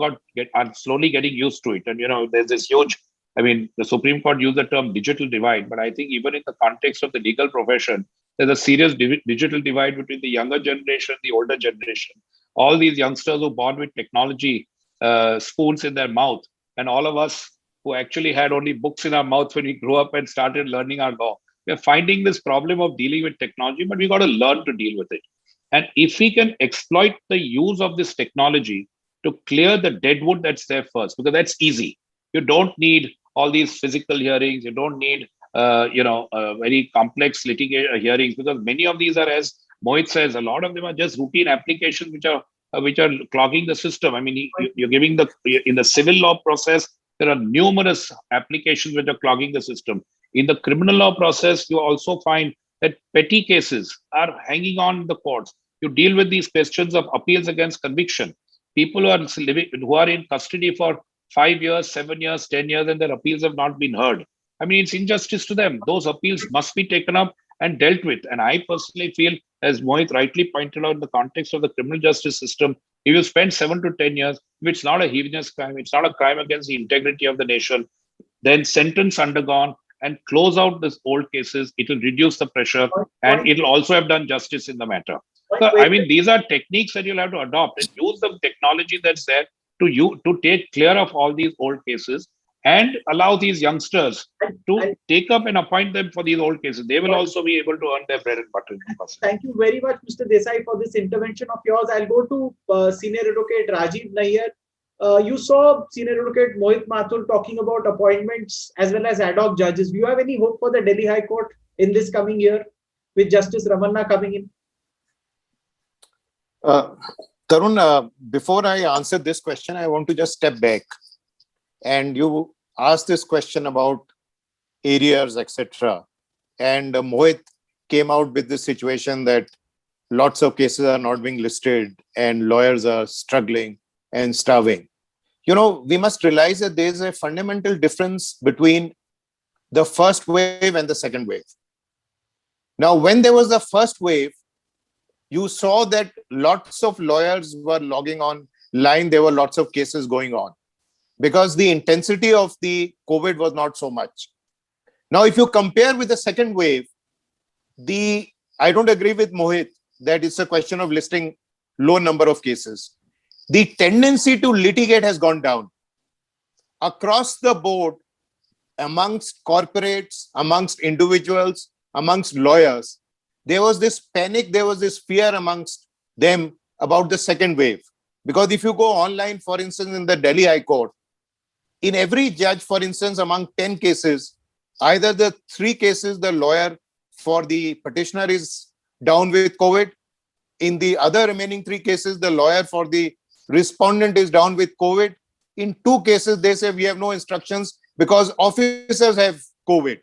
are slowly getting used to it. And, there's this huge, the Supreme Court used the term digital divide, but I think even in the context of the legal profession, there's a serious digital divide between the younger generation, the older generation. All these youngsters who are born with technology spoons in their mouth, and all of us who actually had only books in our mouth when we grew up and started learning our law. We're finding this problem of dealing with technology, but we got to learn to deal with it. And if we can exploit the use of this technology to clear the deadwood that's there first, because that's easy. You don't need all these physical hearings. You don't need, very complex litigation hearings, because many of these are, as Mohit says, a lot of them are just routine applications which are clogging the system. You're giving in the civil law process, there are numerous applications which are clogging the system. In the criminal law process, you also find that petty cases are hanging on the courts. You deal with these questions of appeals against conviction. People who are in custody for 5 years, 7 years, 10 years, and their appeals have not been heard. It's injustice to them. Those appeals must be taken up and dealt with. And I personally feel, as Mohit rightly pointed out, in the context of the criminal justice system, if you spend 7 to 10 years, if it's not a heinous crime, it's not a crime against the integrity of the nation, then sentence undergone and close out these old cases, it will reduce the pressure and it will also have done justice in the matter. So, these are techniques that you'll have to adopt and use the technology that's there to take clear of all these old cases and allow these youngsters to take up and appoint them for these old cases. They will also be able to earn their bread and butter. Thank you very much, Mr. Desai, for this intervention of yours. I'll go to Senior Advocate Rajiv Nayyar. You saw Senior Advocate Mohit Mathur talking about appointments as well as ad hoc judges. Do you have any hope for the Delhi High Court in this coming year? with Justice Ramanna coming in? Tarun, before I answer this question, I want to just step back. And you asked this question about areas, etc. And Mohit came out with this situation that lots of cases are not being listed and lawyers are struggling and starving. You know, we must realize that there is a fundamental difference between the first wave and the second wave. Now, when there was the first wave, you saw that lots of lawyers were logging on line. There were lots of cases going on because the intensity of the COVID was not so much. Now, if you compare with the second wave, I don't agree with Mohit that it's a question of listing low number of cases. The tendency to litigate has gone down across the board amongst corporates, amongst individuals, amongst lawyers. There was this panic, there was this fear amongst them about the second wave. Because if you go online, for instance, in the Delhi High Court, in every judge, for instance, among 10 cases, either the 3 cases, the lawyer for the petitioner is down with COVID. In the other remaining 3 cases, the lawyer for the respondent is down with COVID. In 2 cases, they say we have no instructions because officers have COVID.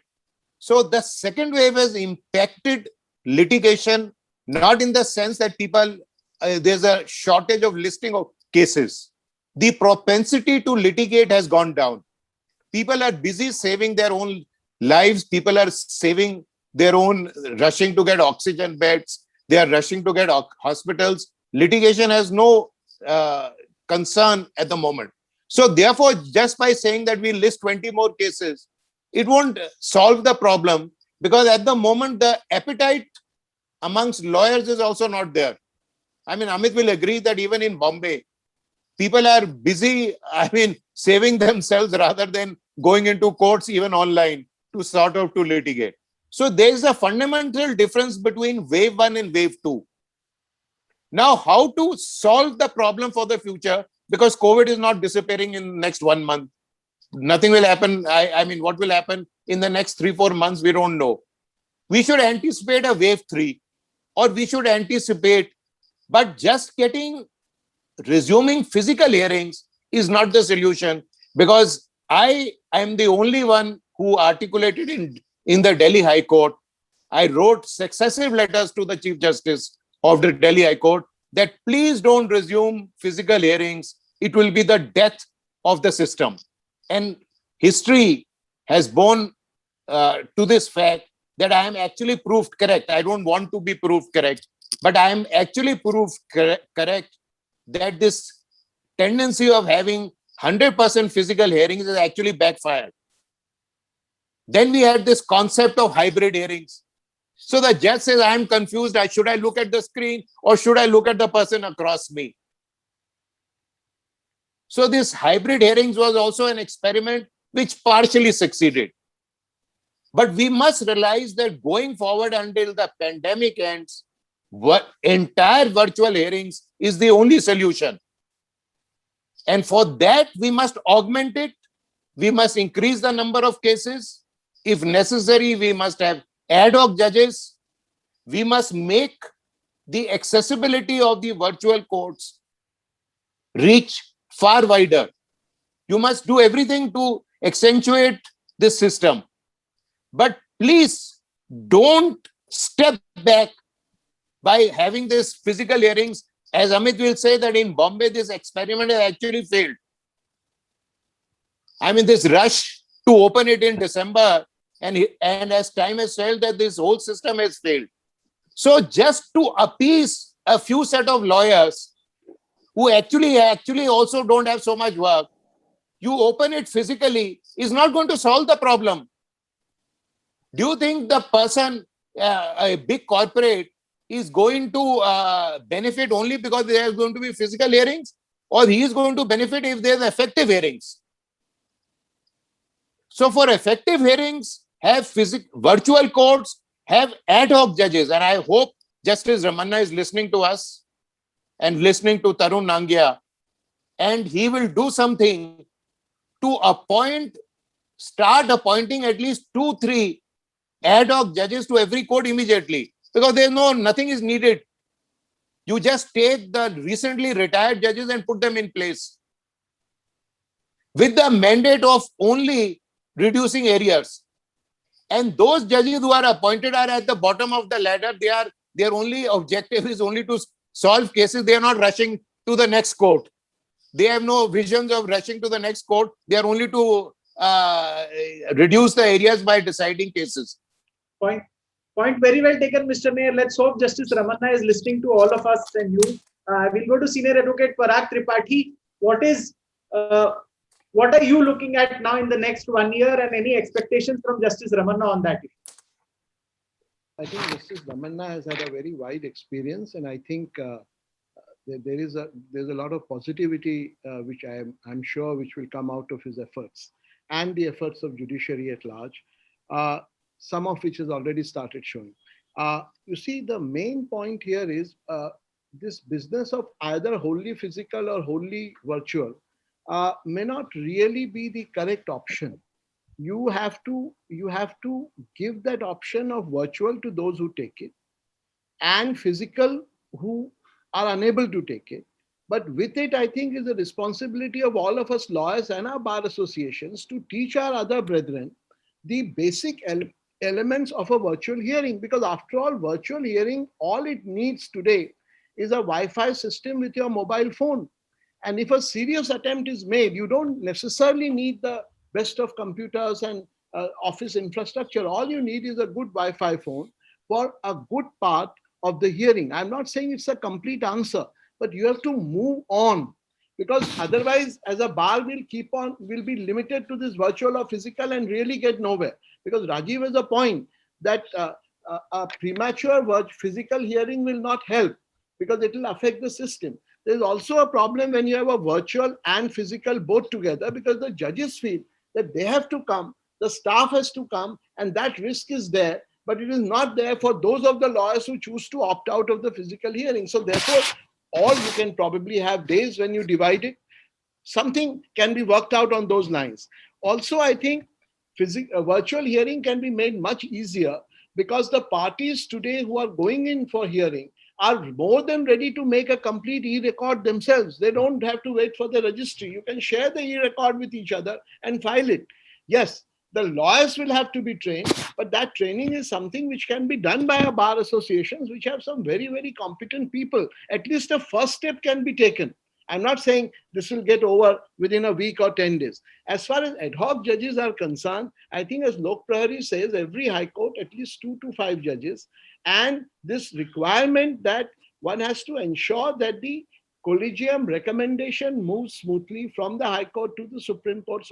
So the second wave has impacted litigation, not in the sense that people, there's a shortage of listing of cases. The propensity to litigate has gone down. People are busy saving their own lives. People are saving their own, rushing to get oxygen beds. They are rushing to get hospitals. Litigation has no concern at the moment. So therefore, just by saying that we list 20 more cases, it won't solve the problem because at the moment, the appetite amongst lawyers is also not there. I mean, Amit will agree that even in Bombay, people are busy, saving themselves rather than going into courts even online to sort of to litigate. So there is a fundamental difference between wave 1 and wave 2. Now, how to solve the problem for the future? Because COVID is not disappearing in the next 1 month. Nothing will happen. What will happen in the next 3-4 months? We don't know. We should anticipate a wave 3, or we should anticipate, but just resuming physical hearings is not the solution, because I am the only one who articulated in the Delhi High Court. I wrote successive letters to the Chief Justice of the Delhi High Court that please don't resume physical hearings. It will be the death of the system. And history has borne to this fact that I am actually proved correct. I don't want to be proved correct, but I am actually proved correct that this tendency of having 100% physical hearings is actually backfired. Then we had this concept of hybrid hearings. So the judge says, I am confused. Should I look at the screen or should I look at the person across me? So this hybrid hearings was also an experiment which partially succeeded. But we must realize that going forward until the pandemic ends, entire virtual hearings is the only solution. And for that, we must augment it. We must increase the number of cases. If necessary, we must have ad hoc judges. We must make the accessibility of the virtual courts reach far wider. You must do everything to accentuate this system. But please don't step back by having this physical hearings. As Amit will say that in Bombay, this experiment has actually failed. This rush to open it in December, and as time has failed, that this whole system has failed. So just to appease a few set of lawyers who actually also don't have so much work, you open it physically is not going to solve the problem. Do you think the person, a big corporate, is going to benefit only because there is going to be physical hearings, or he is going to benefit if there are effective hearings? So for effective hearings, have virtual courts, have ad hoc judges. And I hope Justice Ramanna is listening to us and listening to Tarun Nangia, and he will do something to start appointing at least 2-3 ad hoc judges to every court immediately. because nothing is needed. You just take the recently retired judges and put them in place with the mandate of only reducing arrears. And those judges who are appointed are at the bottom of the ladder. Their only objective is only to solve cases. They are not rushing to the next court. They have no visions of rushing to the next court. They are only to reduce the areas by deciding cases. Point very well taken, Mr. Mayor. Let's hope Justice Ramanna is listening to all of us and you. We'll go to Senior Advocate Parag Tripathi. What are you looking at now in the next 1 year, and any expectations from Justice Ramanna on that? I think Justice Ramanna has had a very wide experience, and I think there's a lot of positivity which I'm sure which will come out of his efforts and the efforts of judiciary at large, some of which has already started showing. You see, the main point here is this business of either wholly physical or wholly virtual may not really be the correct option. You have to give that option of virtual to those who take it, and physical who are unable to take it. But with it, I think is the responsibility of all of us lawyers and our bar associations to teach our other brethren the basic elements of a virtual hearing. Because after all, virtual hearing, all it needs today is a Wi-Fi system with your mobile phone. And if a serious attempt is made, you don't necessarily need the best of computers and office infrastructure. All you need is a good Wi-Fi phone for a good part of the hearing. I'm not saying it's a complete answer, but you have to move on, because otherwise, as a bar, will be limited to this virtual or physical and really get nowhere. Because Rajiv has a point that a premature physical hearing will not help, because it will affect the system. There's also a problem when you have a virtual and physical both together, because the judges feel that they have to come, the staff has to come, and that risk is there, but it is not there for those of the lawyers who choose to opt out of the physical hearing. So therefore, or you can probably have days when you divide it. Something can be worked out on those lines. Also, I think virtual hearing can be made much easier, because the parties today who are going in for hearing are more than ready to make a complete e-record themselves. They don't have to wait for the registry. You can share the e-record with each other and file it. Yes, the lawyers will have to be trained, but that training is something which can be done by our bar associations, which have some very, very competent people. At least a first step can be taken. I'm not saying this will get over within a week or 10 days. As far as ad hoc judges are concerned, I think as Lok Prahari says, every high court, at least 2 to 5 judges. And this requirement that one has to ensure that the collegium recommendation moves smoothly from the High Court to the Supreme Court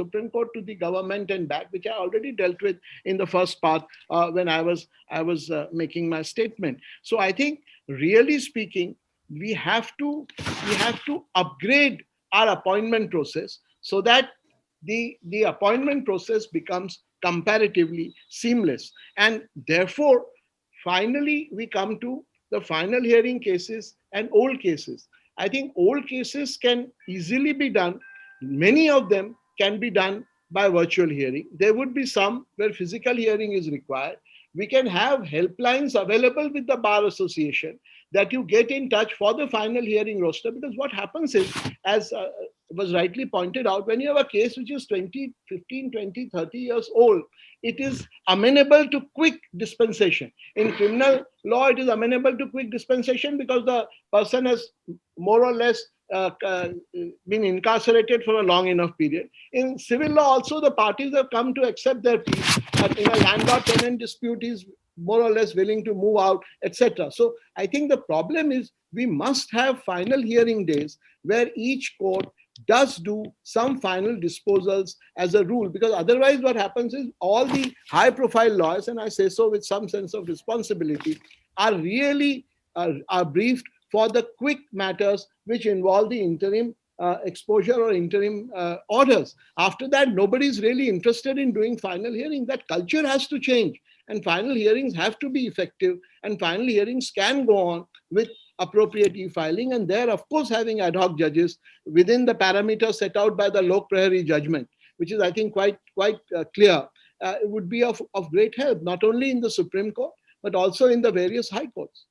to the government and back, which I already dealt with in the first part when I was making my statement. So I think, really speaking, we have to upgrade our appointment process so that the appointment process becomes comparatively seamless. And therefore, finally, we come to the final hearing cases and old cases. I think old cases can easily be done. Many of them can be done by virtual hearing. There would be some where physical hearing is required. We can have helplines available with the Bar Association that you get in touch for the final hearing roster. Because what happens is, as was rightly pointed out, when you have a case which is 15, 20, 30 years old, it is amenable to quick dispensation. In criminal law, it is amenable to quick dispensation because the person has more or less been incarcerated for a long enough period. In civil law also, the parties have come to accept their plea. In a landlord-tenant dispute, is more or less willing to move out, etc. So I think the problem is we must have final hearing days where each court does do some final disposals as a rule, because otherwise what happens is all the high profile lawyers, and I say so with some sense of responsibility, are really are briefed for the quick matters which involve the interim exposure or interim orders. After that, nobody's really interested in doing final hearing. That culture has to change, and final hearings have to be effective, and final hearings can go on with appropriate e-filing, and there, of course, having ad hoc judges within the parameters set out by the Lok Prahari judgment, which is, I think, quite clear. It would be of great help, not only in the Supreme Court, but also in the various high courts.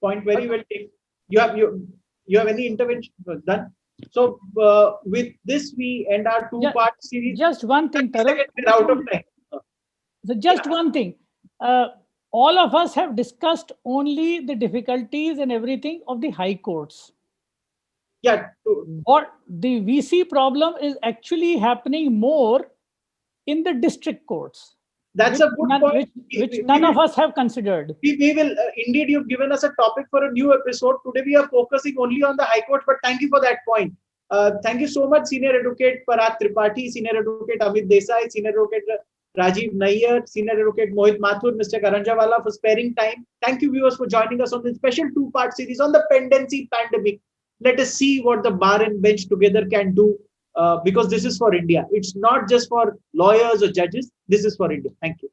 Point very well taken. You have any intervention? Done. So with this, we end our two-part series. Just one thing, Tarun. We're out of time. So just one thing. All of us have discussed only the difficulties and everything of the high courts. Yeah. What the VC problem is actually happening more in the district courts. That's a good point. Which none of us have considered. We will, indeed, you've given us a topic for a new episode. Today, we are focusing only on the High Court, but thank you for that point. Thank you so much, Senior Advocate Parag Tripathi, Senior Advocate Amit Desai, Senior Advocate Rajiv Nayyar, Senior Advocate Mohit Mathur, Mr. Karanjawala for sparing time. Thank you, viewers, for joining us on this special two-part series on the pendency pandemic. Let us see what the bar and bench together can do. Because this is for India. It's not just for lawyers or judges. This is for India. Thank you.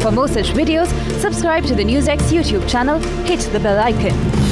For more such videos, subscribe to the NewsX YouTube channel, hit the bell icon.